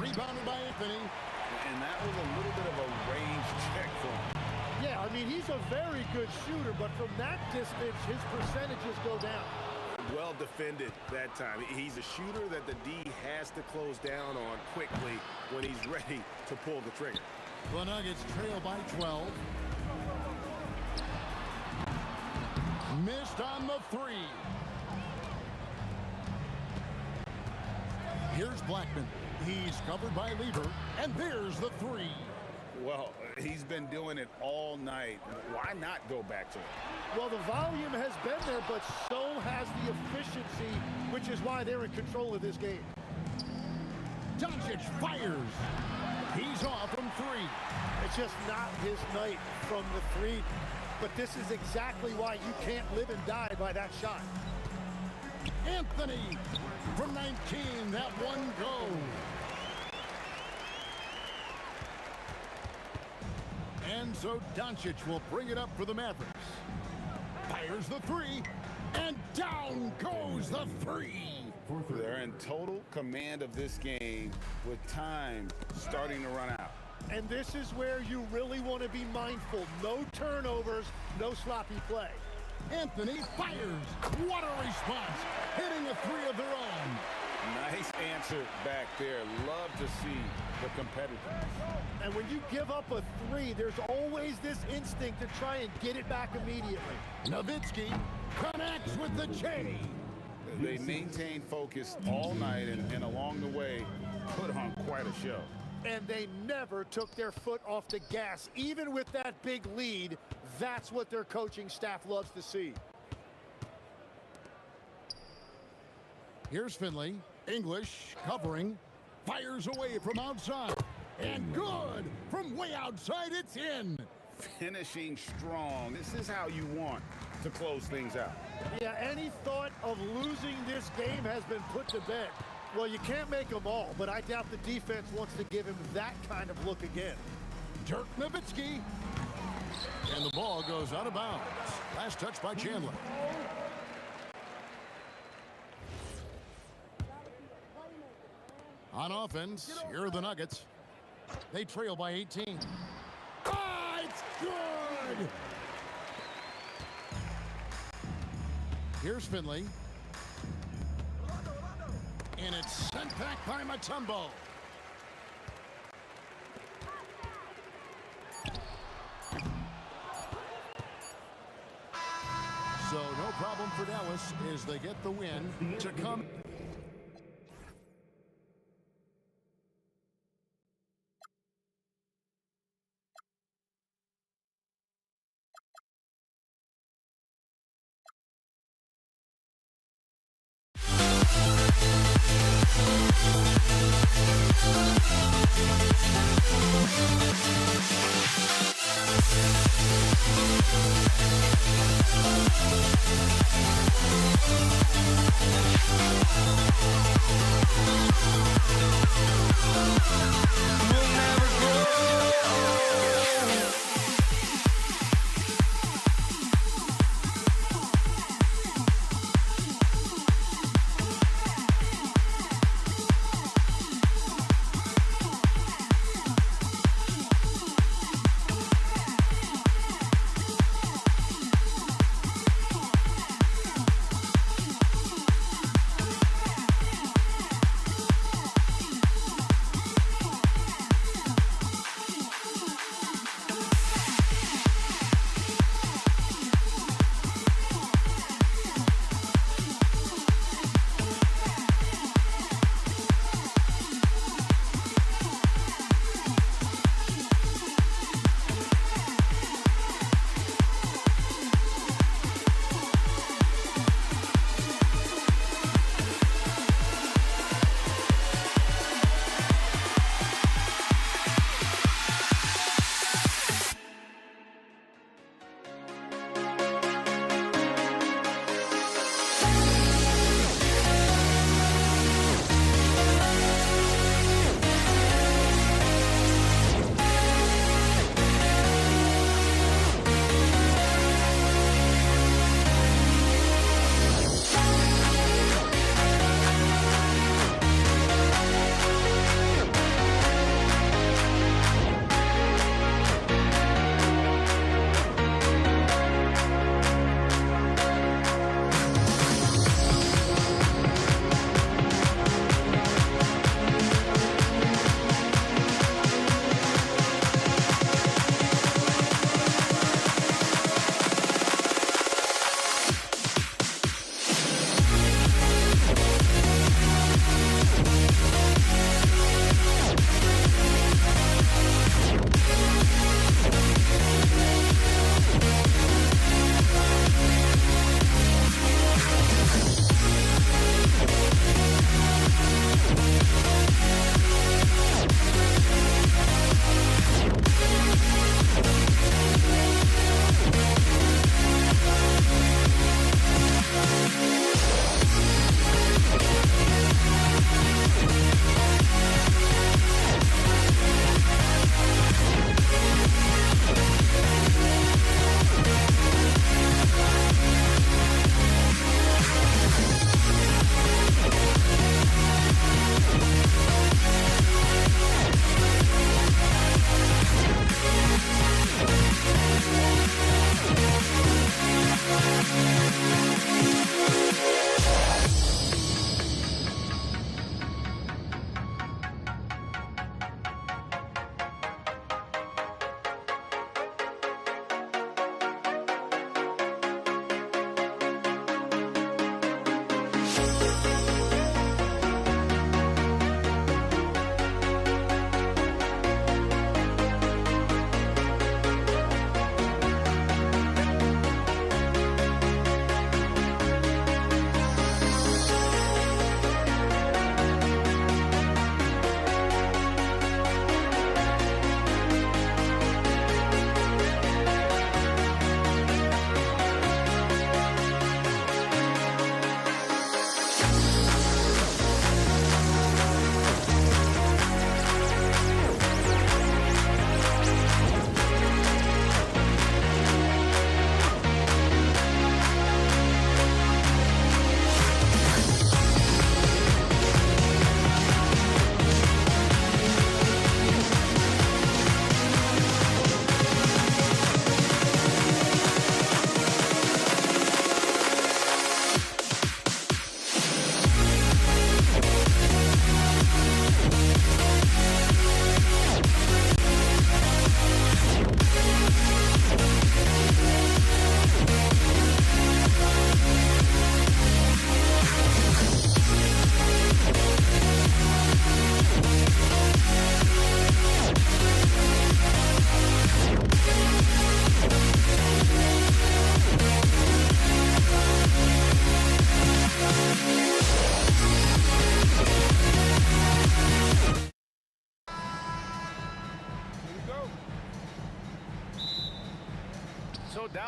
Rebounded by Anthony. And that was a little bit of a range check for him. Yeah, I mean, he's a very good shooter, but from that distance, his percentages go down. Well defended that time. He's a shooter that the D has to close down on quickly when he's ready to pull the trigger. The Nuggets trail by 12. Missed on the three. Here's Blackman. He's covered by Lever, and there's the three. Well, he's been doing it all night. Why not go back to it? Well, the volume has been there, but so has the efficiency, which is why they're in control of this game. Doncic fires. He's off from three. It's just not his night from the three, but this is exactly why you can't live and die by that shot. Anthony from 19, that one goes. And so Doncic will bring it up for the Mavericks. Fires the three, and down goes the three. They're in total command of this game with time starting to run out. And this is where you really want to be mindful. No turnovers, no sloppy play. Anthony fires. What a response. Hitting a three of their own. Nice answer back there. Love to see the competitors. And when you give up a three, there's always this instinct to try and get it back immediately. Nowitzki connects with the J. They maintained focus all night and along the way put on quite a show. And they never took their foot off the gas. Even with that big lead, that's what their coaching staff loves to see. Here's Finley. English covering. Fires away from outside. And good. From way outside, it's in. Finishing strong. This is how you want to close things out. Yeah, any thought of losing this game has been put to bed. Well, you can't make them all, but I doubt the defense wants to give him that kind of look again. Dirk Nowitzki. And the ball goes out of bounds. Last touch by Chandler. On offense, here are the Nuggets. They trail by 18. Ah, it's good! Here's Finley. And it's sent back by Mutombo. So no problem for Dallas as they get the win to come.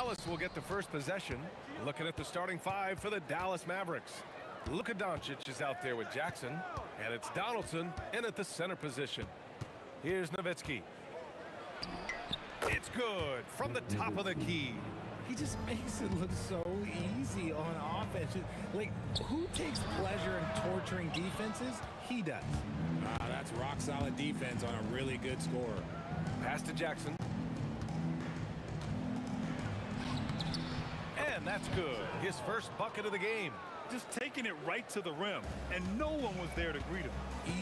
Dallas will get the first possession. Looking at the starting five for the Dallas Mavericks. Luka Doncic is out there with Jackson, and it's Donaldson in at the center position. Here's Nowitzki. It's good from the top of the key. He just makes it look so easy on offense. Like, who takes pleasure in torturing defenses? He does. That's rock-solid defense on a really good scorer. Pass to Jackson. And that's good. His first bucket of the game. Just taking it right to the rim, and no one was there to greet him.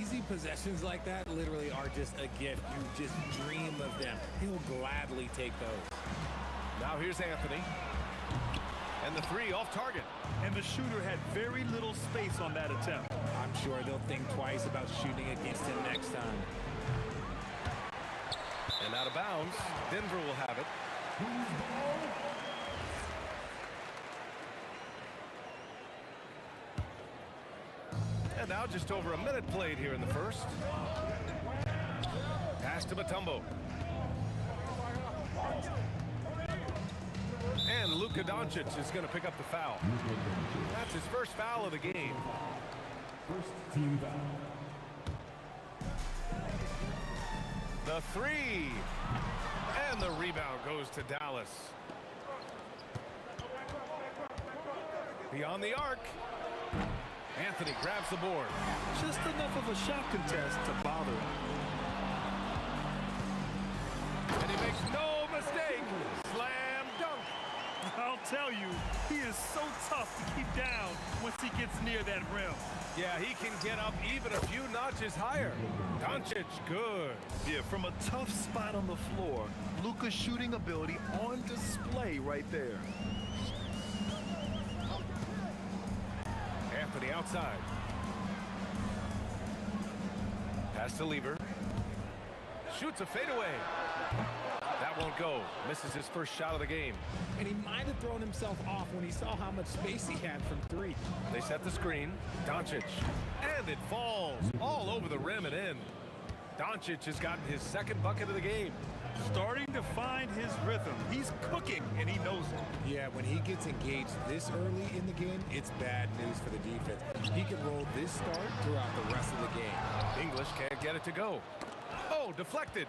Easy possessions like that literally are just a gift. You just dream of them. He'll gladly take those. Now here's Anthony. And the three off target. And the shooter had very little space on that attempt. I'm sure they'll think twice about shooting against him next time. And out of bounds, Denver will have it. And now just over a minute played here in the first. Pass to Mutombo. And Luka Doncic is going to pick up the foul. That's his first foul of the game. First team foul. The three. And the rebound goes to Dallas. Beyond the arc. Anthony grabs the board. Just enough of a shot contest to bother him. And he makes no mistake. Slam dunk. I'll tell you, he is so tough to keep down once he gets near that rim. Yeah, he can get up even a few notches higher. Doncic, good. Yeah, from a tough spot on the floor, Luka's shooting ability on display right there. Anthony outside. Pass to Lever. Shoots a fadeaway. That won't go. Misses his first shot of the game. And he might have thrown himself off when he saw how much space he had from three. They set the screen. Doncic. And it falls all over the rim and in. Doncic has gotten his second bucket of the game. Starting to find his rhythm. He's cooking, and he knows it. Yeah, when he gets engaged this early in the game, it's bad news for the defense. He can roll this start throughout the rest of the game. English can't get it to go. Oh, deflected.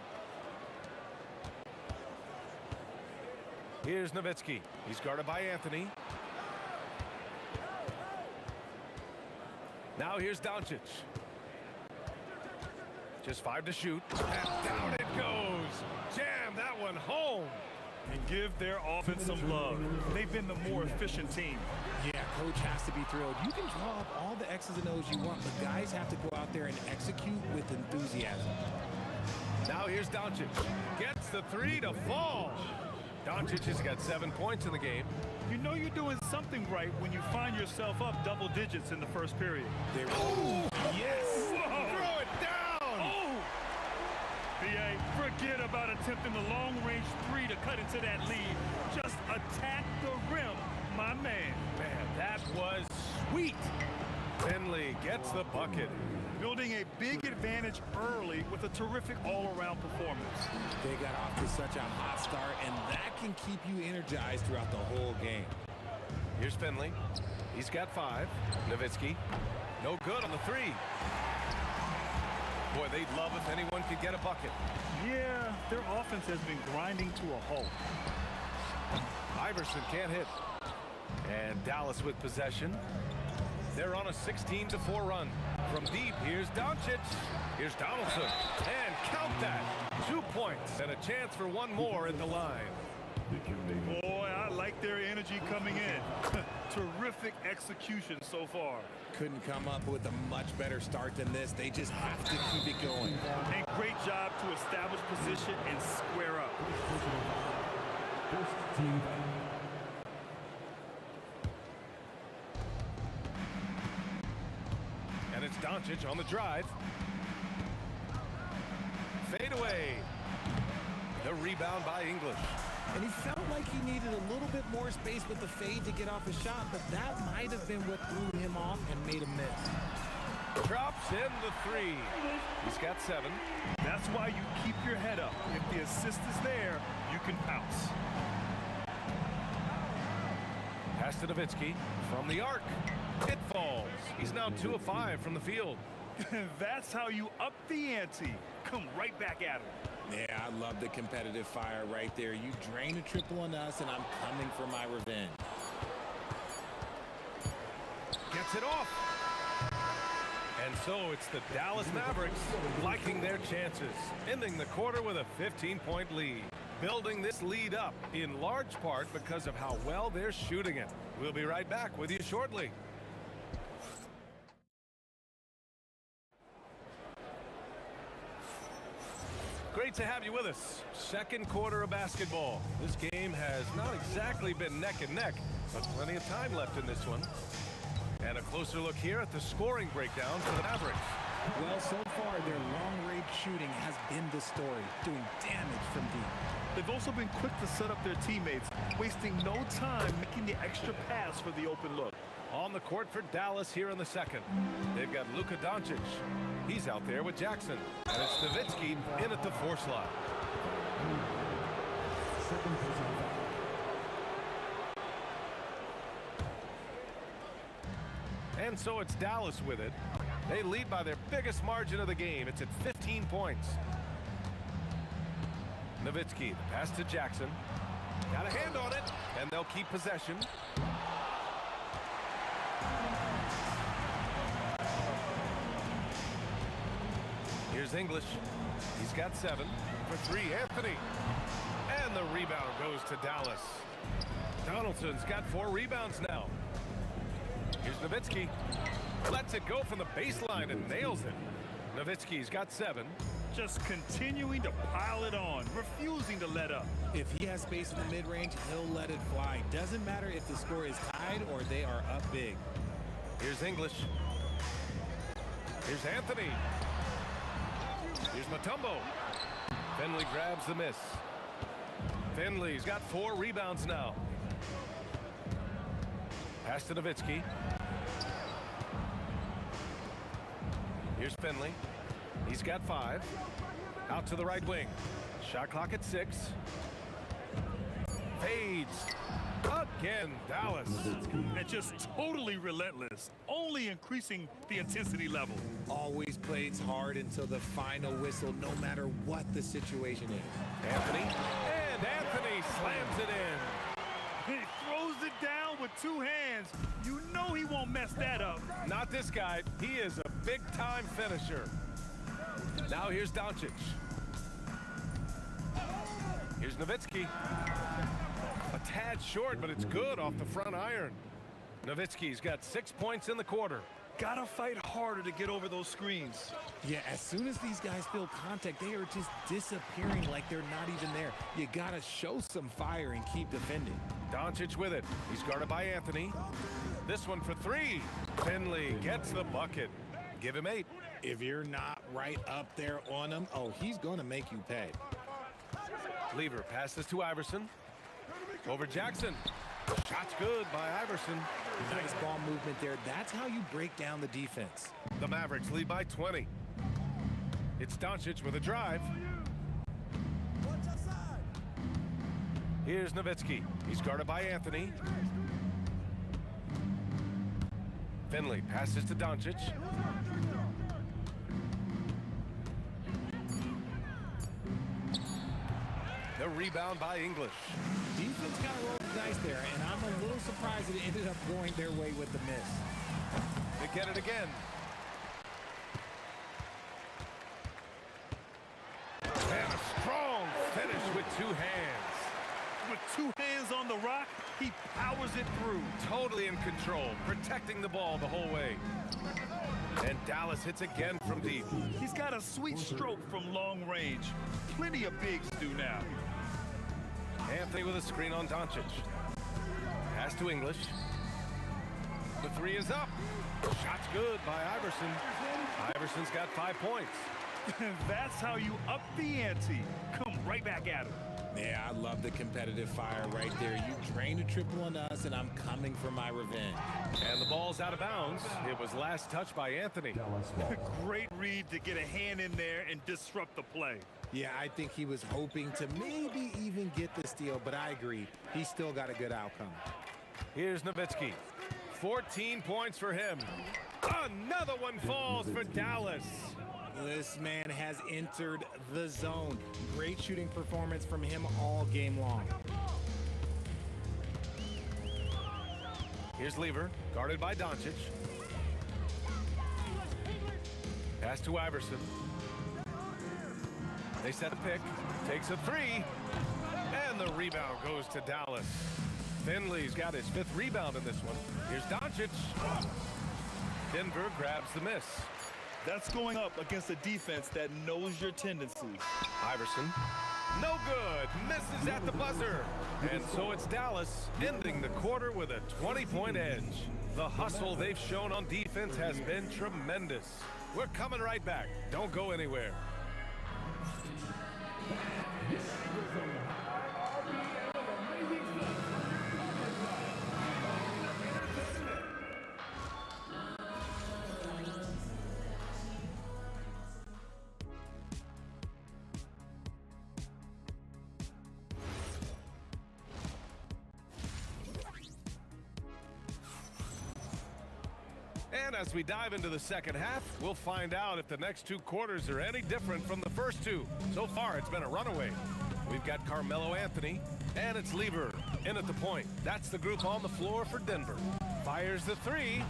Here's Nowitzki. He's guarded by Anthony. Now here's Doncic. Just 5 to shoot. And down it goes. Jam that one home. And give their offense some love. They've been the more efficient team. Yeah, coach has to be thrilled. You can draw up all the X's and O's you want, but guys have to go out there and execute with enthusiasm. Now here's Doncic. Gets the three to fall. Doncic has got 7 points in the game. You know you're doing something right when you find yourself up double digits in the first period. Oh, yes. Whoa. Throw it down. Oh. BA, forget about attempting the long-range three to cut into that lead. Just attack the rim, my man. Man, that was sweet. Finley gets the bucket. Building a big advantage early with a terrific all-around performance. They got off to such a hot start, and that can keep you energized throughout the whole game. Here's Finley. He's got 5. Nowitzki. No good on the three. Boy, they'd love if anyone could get a bucket. Yeah, their offense has been grinding to a halt. Iverson can't hit. And Dallas with possession. They're on a 16-4 run. From deep, here's Doncic. Here's Donaldson. And count that. 2 points and a chance for one more at the line. Boy, I like their energy coming in. Terrific execution so far. Couldn't come up with a much better start than this. They just have to keep it going. And great job to establish position and square up. First team foul. And it's Doncic on the drive. Fade away. The rebound by English. And he felt like he needed a little bit more space with the fade to get off his shot, but that might have been what threw him off and made him miss. Drops in the three. He's got 7. That's why you keep your head up. If the assist is there, you can pounce. Pass to Nowitzki from the arc. It falls. He's now 2 of 5 from the field. That's how you up the ante. Come right back at him. Yeah, I love the competitive fire right there. You drain a triple on us, and I'm coming for my revenge. Gets it off. And so it's the Dallas Mavericks liking their chances, ending the quarter with a 15-point lead. Building this lead up in large part because of how well they're shooting it. We'll be right back with you shortly. Great to have you with us. Second quarter of basketball. This game has not exactly been neck and neck, but plenty of time left in this one. And a closer look here at the scoring breakdown for the Mavericks. Well, so far, their long-range shooting has been the story, doing damage from deep. They've also been quick to set up their teammates, wasting no time making the extra pass for the open look. On the court for Dallas here in the second. They've got Luka Doncic. He's out there with Jackson. And it's Nowitzki in at the 4 slot. And so it's Dallas with it. They lead by their biggest margin of the game. It's at 15 points. Nowitzki, the pass to Jackson. Got a hand on it, and they'll keep possession. Here's English. He's got 7. For 3, Anthony. And the rebound goes to Dallas. Donaldson's got 4 rebounds now. Here's Nowitzki. Lets it go from the baseline and nails it. Nowitzki's got 7. Just continuing to pile it on, refusing to let up. If he has space in the mid-range, he'll let it fly. Doesn't matter if the score is tied or they are up big. Here's English. Here's Anthony. Here's Mutombo. Finley grabs the miss. Finley's got 4 rebounds now. Pass to Nowitzki. Here's Finley. He's got 5. Out to the right wing. Shot clock at 6. Fades. Again, Dallas. And just totally relentless, only increasing the intensity level. Always plays hard until the final whistle, no matter what the situation is. Anthony. And Anthony slams it in. He throws it down with 2 hands. You know he won't mess that up. Not this guy. He is a big-time finisher. Now here's Doncic. Here's Nowitzki. A tad short, but it's good off the front iron. Nowitzki's got 6 points in the quarter. Gotta fight harder to get over those screens. Yeah, as soon as these guys feel contact, they are just disappearing like they're not even there. You gotta show some fire and keep defending. Doncic with it. He's guarded by Anthony. This one for 3. Finley gets the bucket. Give him 8. If you're not right up there on him, oh, he's gonna make you pay. Lever passes to Iverson. Over Jackson. Shot's good by Iverson. Nice ball movement there. That's how you break down the defense. The Mavericks lead by 20. It's Doncic with a drive. Here's Nowitzki. He's guarded by Anthony. Finley passes to Doncic. The rebound by English. Defense got to roll the dice there, and I'm a little surprised it ended up going their way with the miss. They get it again. And a strong finish with 2 hands. With 2 hands on the rock, he powers it through. Totally in control, protecting the ball the whole way. And Dallas hits again from deep. He's got a sweet stroke from long range. Plenty of bigs do now. Anthony with a screen on Doncic. Pass to English. The 3 is up. Shot's good by Iverson. Iverson's got 5 points. That's how you up the ante. Come right back at him. Yeah, I love the competitive fire right there. You drain a triple on us, and I'm coming for my revenge. And the ball's out of bounds. It was last touched by Anthony. Great read to get a hand in there and disrupt the play. Yeah, I think he was hoping to maybe even get the steal, but I agree. He still got a good outcome. Here's Nowitzki. 14 points for him. Another one falls for Dallas. This man has entered the zone. Great shooting performance from him all game long. Here's Lever, guarded by Doncic. Pass to Iverson. They set a pick, takes a three, and the rebound goes to Dallas. Finley's got his 5th rebound in this one. Here's Doncic. Denver grabs the miss. That's going up against a defense that knows your tendencies. Iverson, no good, misses at the buzzer. And so it's Dallas ending the quarter with a 20-point edge. The hustle they've shown on defense has been tremendous. We're coming right back. Don't go anywhere. And as we dive into the second half, we'll find out if the next 2 quarters are any different from the first 2. So far, it's been a runaway. We've got Carmelo Anthony, and it's Lever in at the point. That's the group on the floor for Denver. Fires the 3,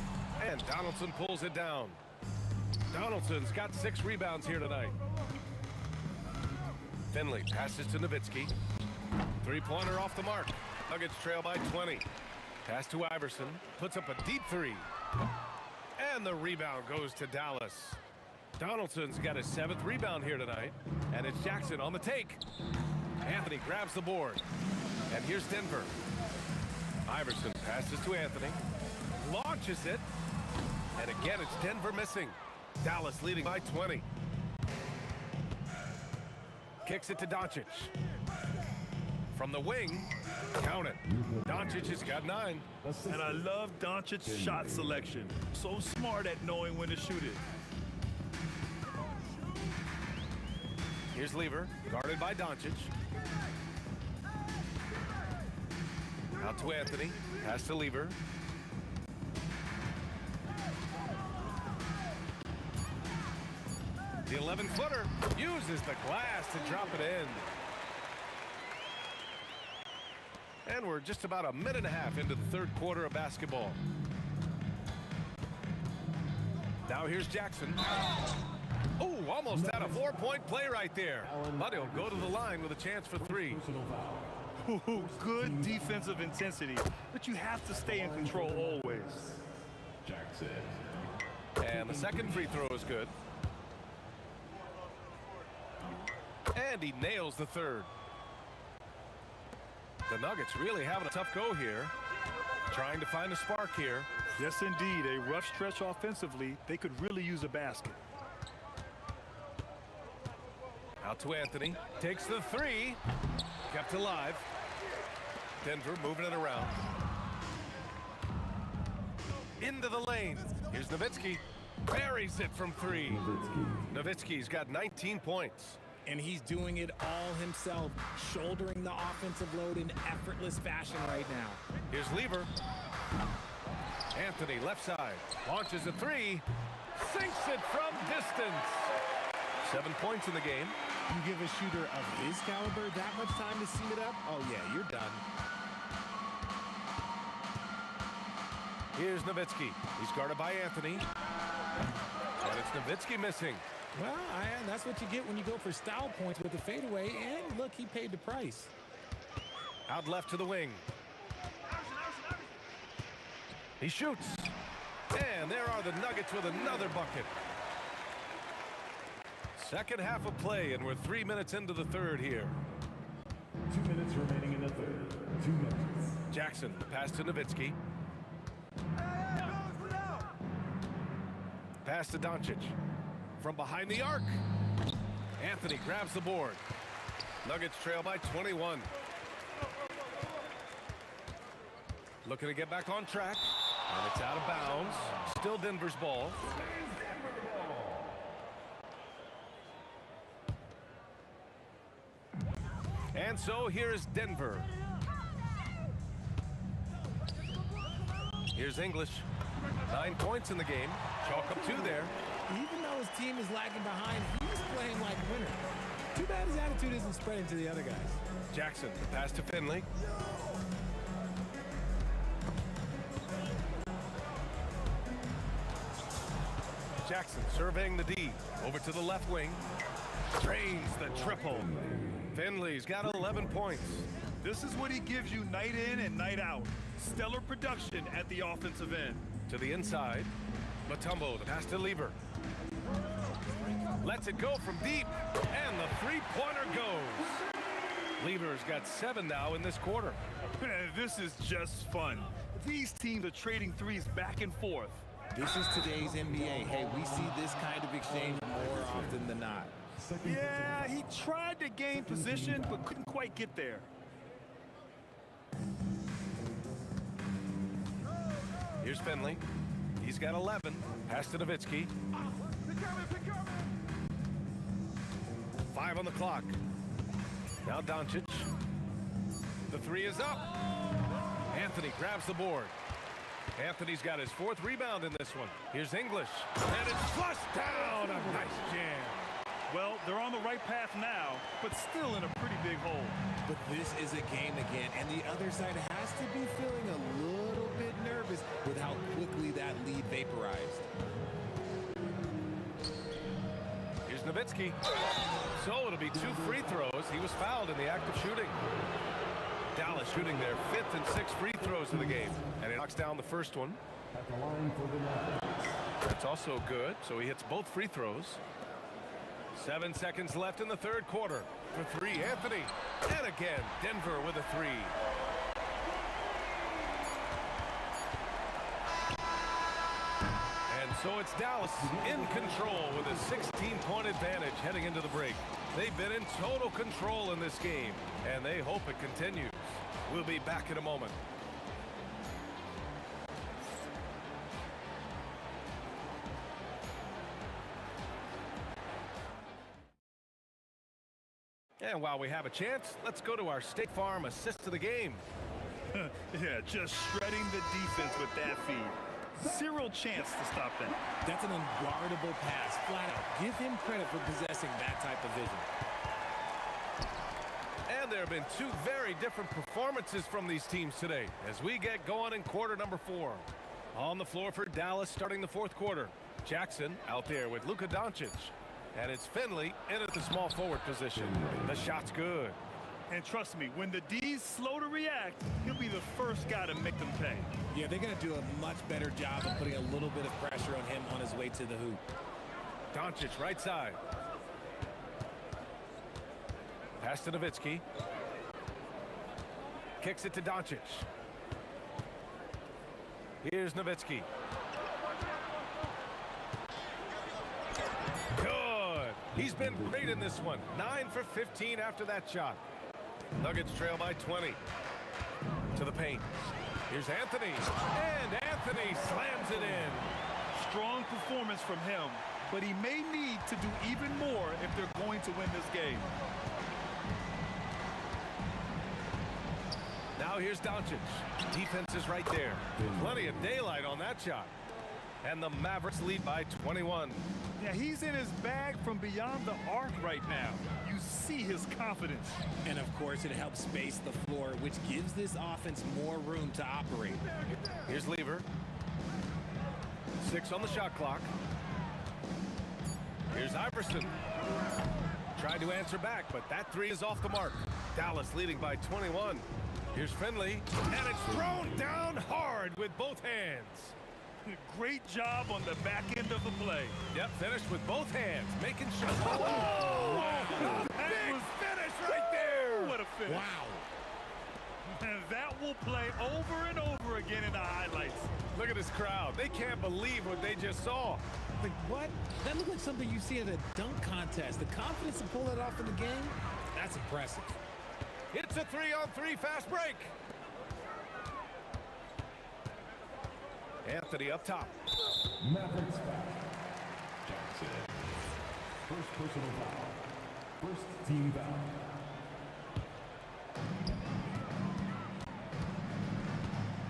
and Donaldson pulls it down. Donaldson's got 6 rebounds here tonight. Finley passes to Nowitzki. 3-pointer off the mark. Nuggets trail by 20. Pass to Iverson. Puts up a deep 3. And the rebound goes to Dallas. Donaldson's got his 7th rebound here tonight. And it's Jackson on the take. Anthony grabs the board. And here's Denver. Iverson passes to Anthony. Launches it. And again, it's Denver missing. Dallas leading by 20. Kicks it to Doncic. From the wing, count it. Doncic has got 9. And I love Doncic's shot selection. So smart at knowing when to shoot it. Here's Lever, guarded by Doncic. Out to Anthony. Pass to Lever. The 11-footer uses the glass to drop it in. And we're just about a minute and a half into the 3rd quarter of basketball. Now here's Jackson. Oh, almost had a 4-point play right there. But he'll go to the line with a chance for 3. Ooh, good defensive intensity, but you have to stay in control always. Jackson. And the second free throw is good. And he nails the 3rd. The Nuggets really having a tough go here. Trying to find a spark here. Yes, indeed. A rough stretch offensively. They could really use a basket. Out to Anthony. Takes the 3. Kept alive. Denver moving it around. Into the lane. Here's Nowitzki. Buries it from 3. Nowitzki's got 19 points. And he's doing it all himself, shouldering the offensive load in effortless fashion right now. Here's Lever. Anthony, left side. Launches a 3. Sinks it from distance. 7 points in the game. You give a shooter of his caliber that much time to seam it up? Oh, yeah, you're done. Here's Nowitzki. He's guarded by Anthony. And it's Nowitzki missing. Well, that's what you get when you go for style points with the fadeaway. And look, he paid the price. Out left to the wing. He shoots. And there are the Nuggets with another bucket. Second half of play, and we're 3 minutes into the 3rd here. 2 minutes remaining in the 3rd. 2 minutes. Jackson, pass to Nowitzki. Pass to Doncic. From behind the arc. Anthony grabs the board. Nuggets trail by 21. Looking to get back on track. And it's out of bounds. Still Denver's ball. And so here is Denver. Here's English. 9 points in the game. Chalk up 2 there. Even though his team is lagging behind, he's playing like a winner. Too bad his attitude isn't spreading to the other guys. Jackson, the pass to Finley. Jackson surveying the D. Over to the left wing. Drains the triple. Finley's got 11 points. This is what he gives you night in and night out. Stellar production at the offensive end. To the inside. Matumbo, the pass to Lever. Lets it go from deep. And the three-pointer goes. Lever's got 7 now in this quarter. This is just fun. These teams are trading threes back and forth. This is today's NBA. Hey, we see this kind of exchange more often than not. Yeah, he tried to gain position, but couldn't quite get there. Here's Finley. He's got 11. Pass to Nowitzki. 5 on the clock. Now Doncic. The 3 is up. Anthony grabs the board. Anthony's got his 4th rebound in this one. Here's English. And it's flushed down. A nice jam. Well, they're on the right path now, but still in a pretty big hole. But this is a game again, and the other side has to be feeling a little bit nervous with how quickly that lead vaporized. Here's Nowitzki. So it'll be 2 free throws. He was fouled in the act of shooting. Dallas shooting their 5th and 6th free throws of the game. And he knocks down the first one. That's also good. So he hits both free throws. 7 seconds left in the 3rd quarter. For 3, Anthony. And again, Denver with a 3. And so it's Dallas in control with a 16-point advantage heading into the break. They've been in total control in this game, and they hope it continues. We'll be back in a moment. And while we have a chance, let's go to our State Farm assist of the game. Yeah, just shredding the defense with that feed. Zero chance to stop that. That's an unguardable pass, flat out. Give him credit for possessing that type of vision. And there have been 2 very different performances from these teams today as we get going in quarter number 4. On the floor for Dallas starting the 4th quarter. Jackson out there with Luka Doncic. And it's Finley in at the small forward position. The shot's good. And trust me, when the D's slow to react, he'll be the first guy to make them pay. Yeah, they're going to do a much better job of putting a little bit of pressure on him on his way to the hoop. Doncic right side. Pass to Nowitzki. Kicks it to Doncic. Here's Nowitzki. Good. He's been great in this one. 9 for 15 after that shot. Nuggets trail by 20. To the paint. Here's Anthony. And Anthony slams it in. Strong performance from him, but he may need to do even more if they're going to win this game. Now here's Doncic. Defense is right there. Plenty of daylight on that shot. And the Mavericks lead by 21. Yeah, he's in his bag from beyond the arc right now. You see his confidence. And of course, it helps space the floor, which gives this offense more room to operate. Here's Lever. 6 on the shot clock. Here's Iverson. Tried to answer back, but that 3 is off the mark. Dallas leading by 21. Here's Finley, and it's thrown down hard with both hands. Great job on the back end of the play. Yep, finished with both hands, making sure. Oh, wow. Big finish right there. What a finish. Wow. And that will play over and over again in the highlights. Look at this crowd. They can't believe what they just saw. Like, what? That looked like something you see at a dunk contest. The confidence to pull that off in the game, that's impressive. It's a 3-on-3 fast break. Anthony up top. Mavericks foul. Jackson. First personal foul. First team foul.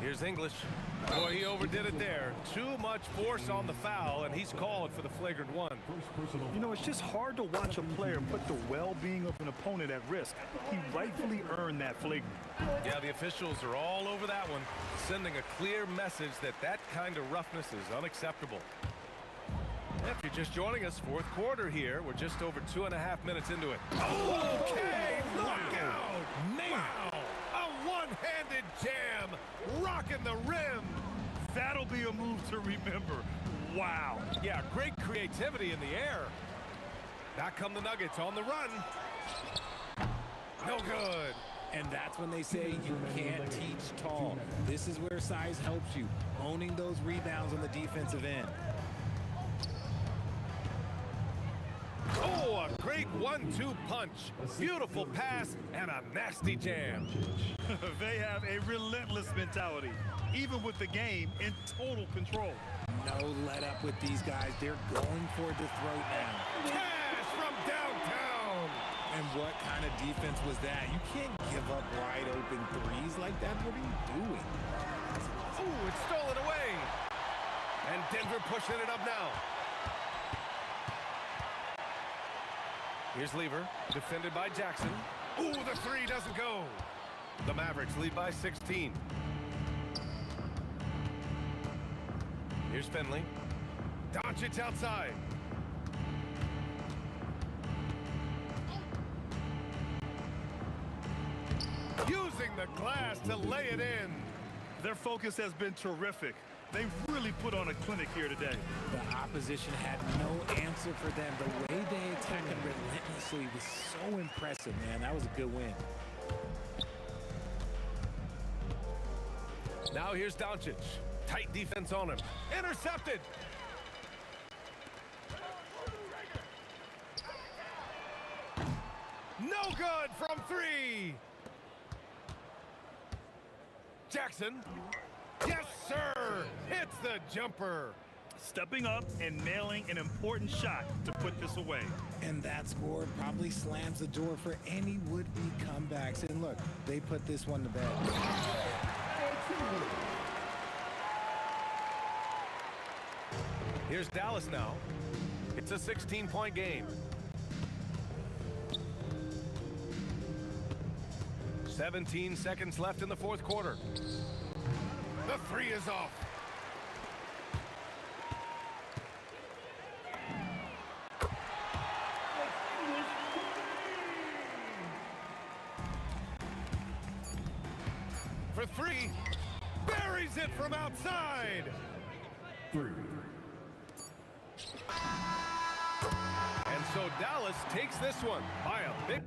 Here's English. Boy, he overdid it there. Too much force on the foul, and he's called for the flagrant one. You know, it's just hard to watch a player put the well-being of an opponent at risk. He rightfully earned that flagrant. Yeah, the officials are all over that one, sending a clear message that that kind of roughness is unacceptable. If you're just joining us, fourth quarter here. We're just over 2.5 minutes into it. Okay, knockout! Wow! A one-handed jam, rocking the rim. That'll be a move to remember. Wow. Yeah, great creativity in the air. Back come the Nuggets on the run. No good. And that's when they say you can't teach tall. This is where size helps you, owning those rebounds on the defensive end. Oh, a great 1-2 punch. Beautiful pass and a nasty jam. They have a relentless mentality, even with the game in total control. No let up with these guys. They're going for the throat now. Cash from downtown. And what kind of defense was that? You can't give up wide open threes like that. What are you doing? Ooh, it's stolen away. And Denver pushing it up now. Here's Lever, defended by Jackson. Ooh, the three doesn't go. The Mavericks lead by 16. Here's Finley. Doncic outside. Using the glass to lay it in. Their focus has been terrific. They really put on a clinic here today. The opposition had no answer for them. The way they attacked them relentlessly was so impressive, man. That was a good win. Now here's Doncic. Tight defense on him. Intercepted. No good from three. Jackson. Yes, sir. Hits the jumper. Stepping up and nailing an important shot to put this away. And that score probably slams the door for any would-be comebacks. And look, they put this one to bed. Here's Dallas now. It's a 16-point game. 17 seconds left in the fourth quarter. The three is off. For three, buries it from outside. Three. And so Dallas takes this one by a big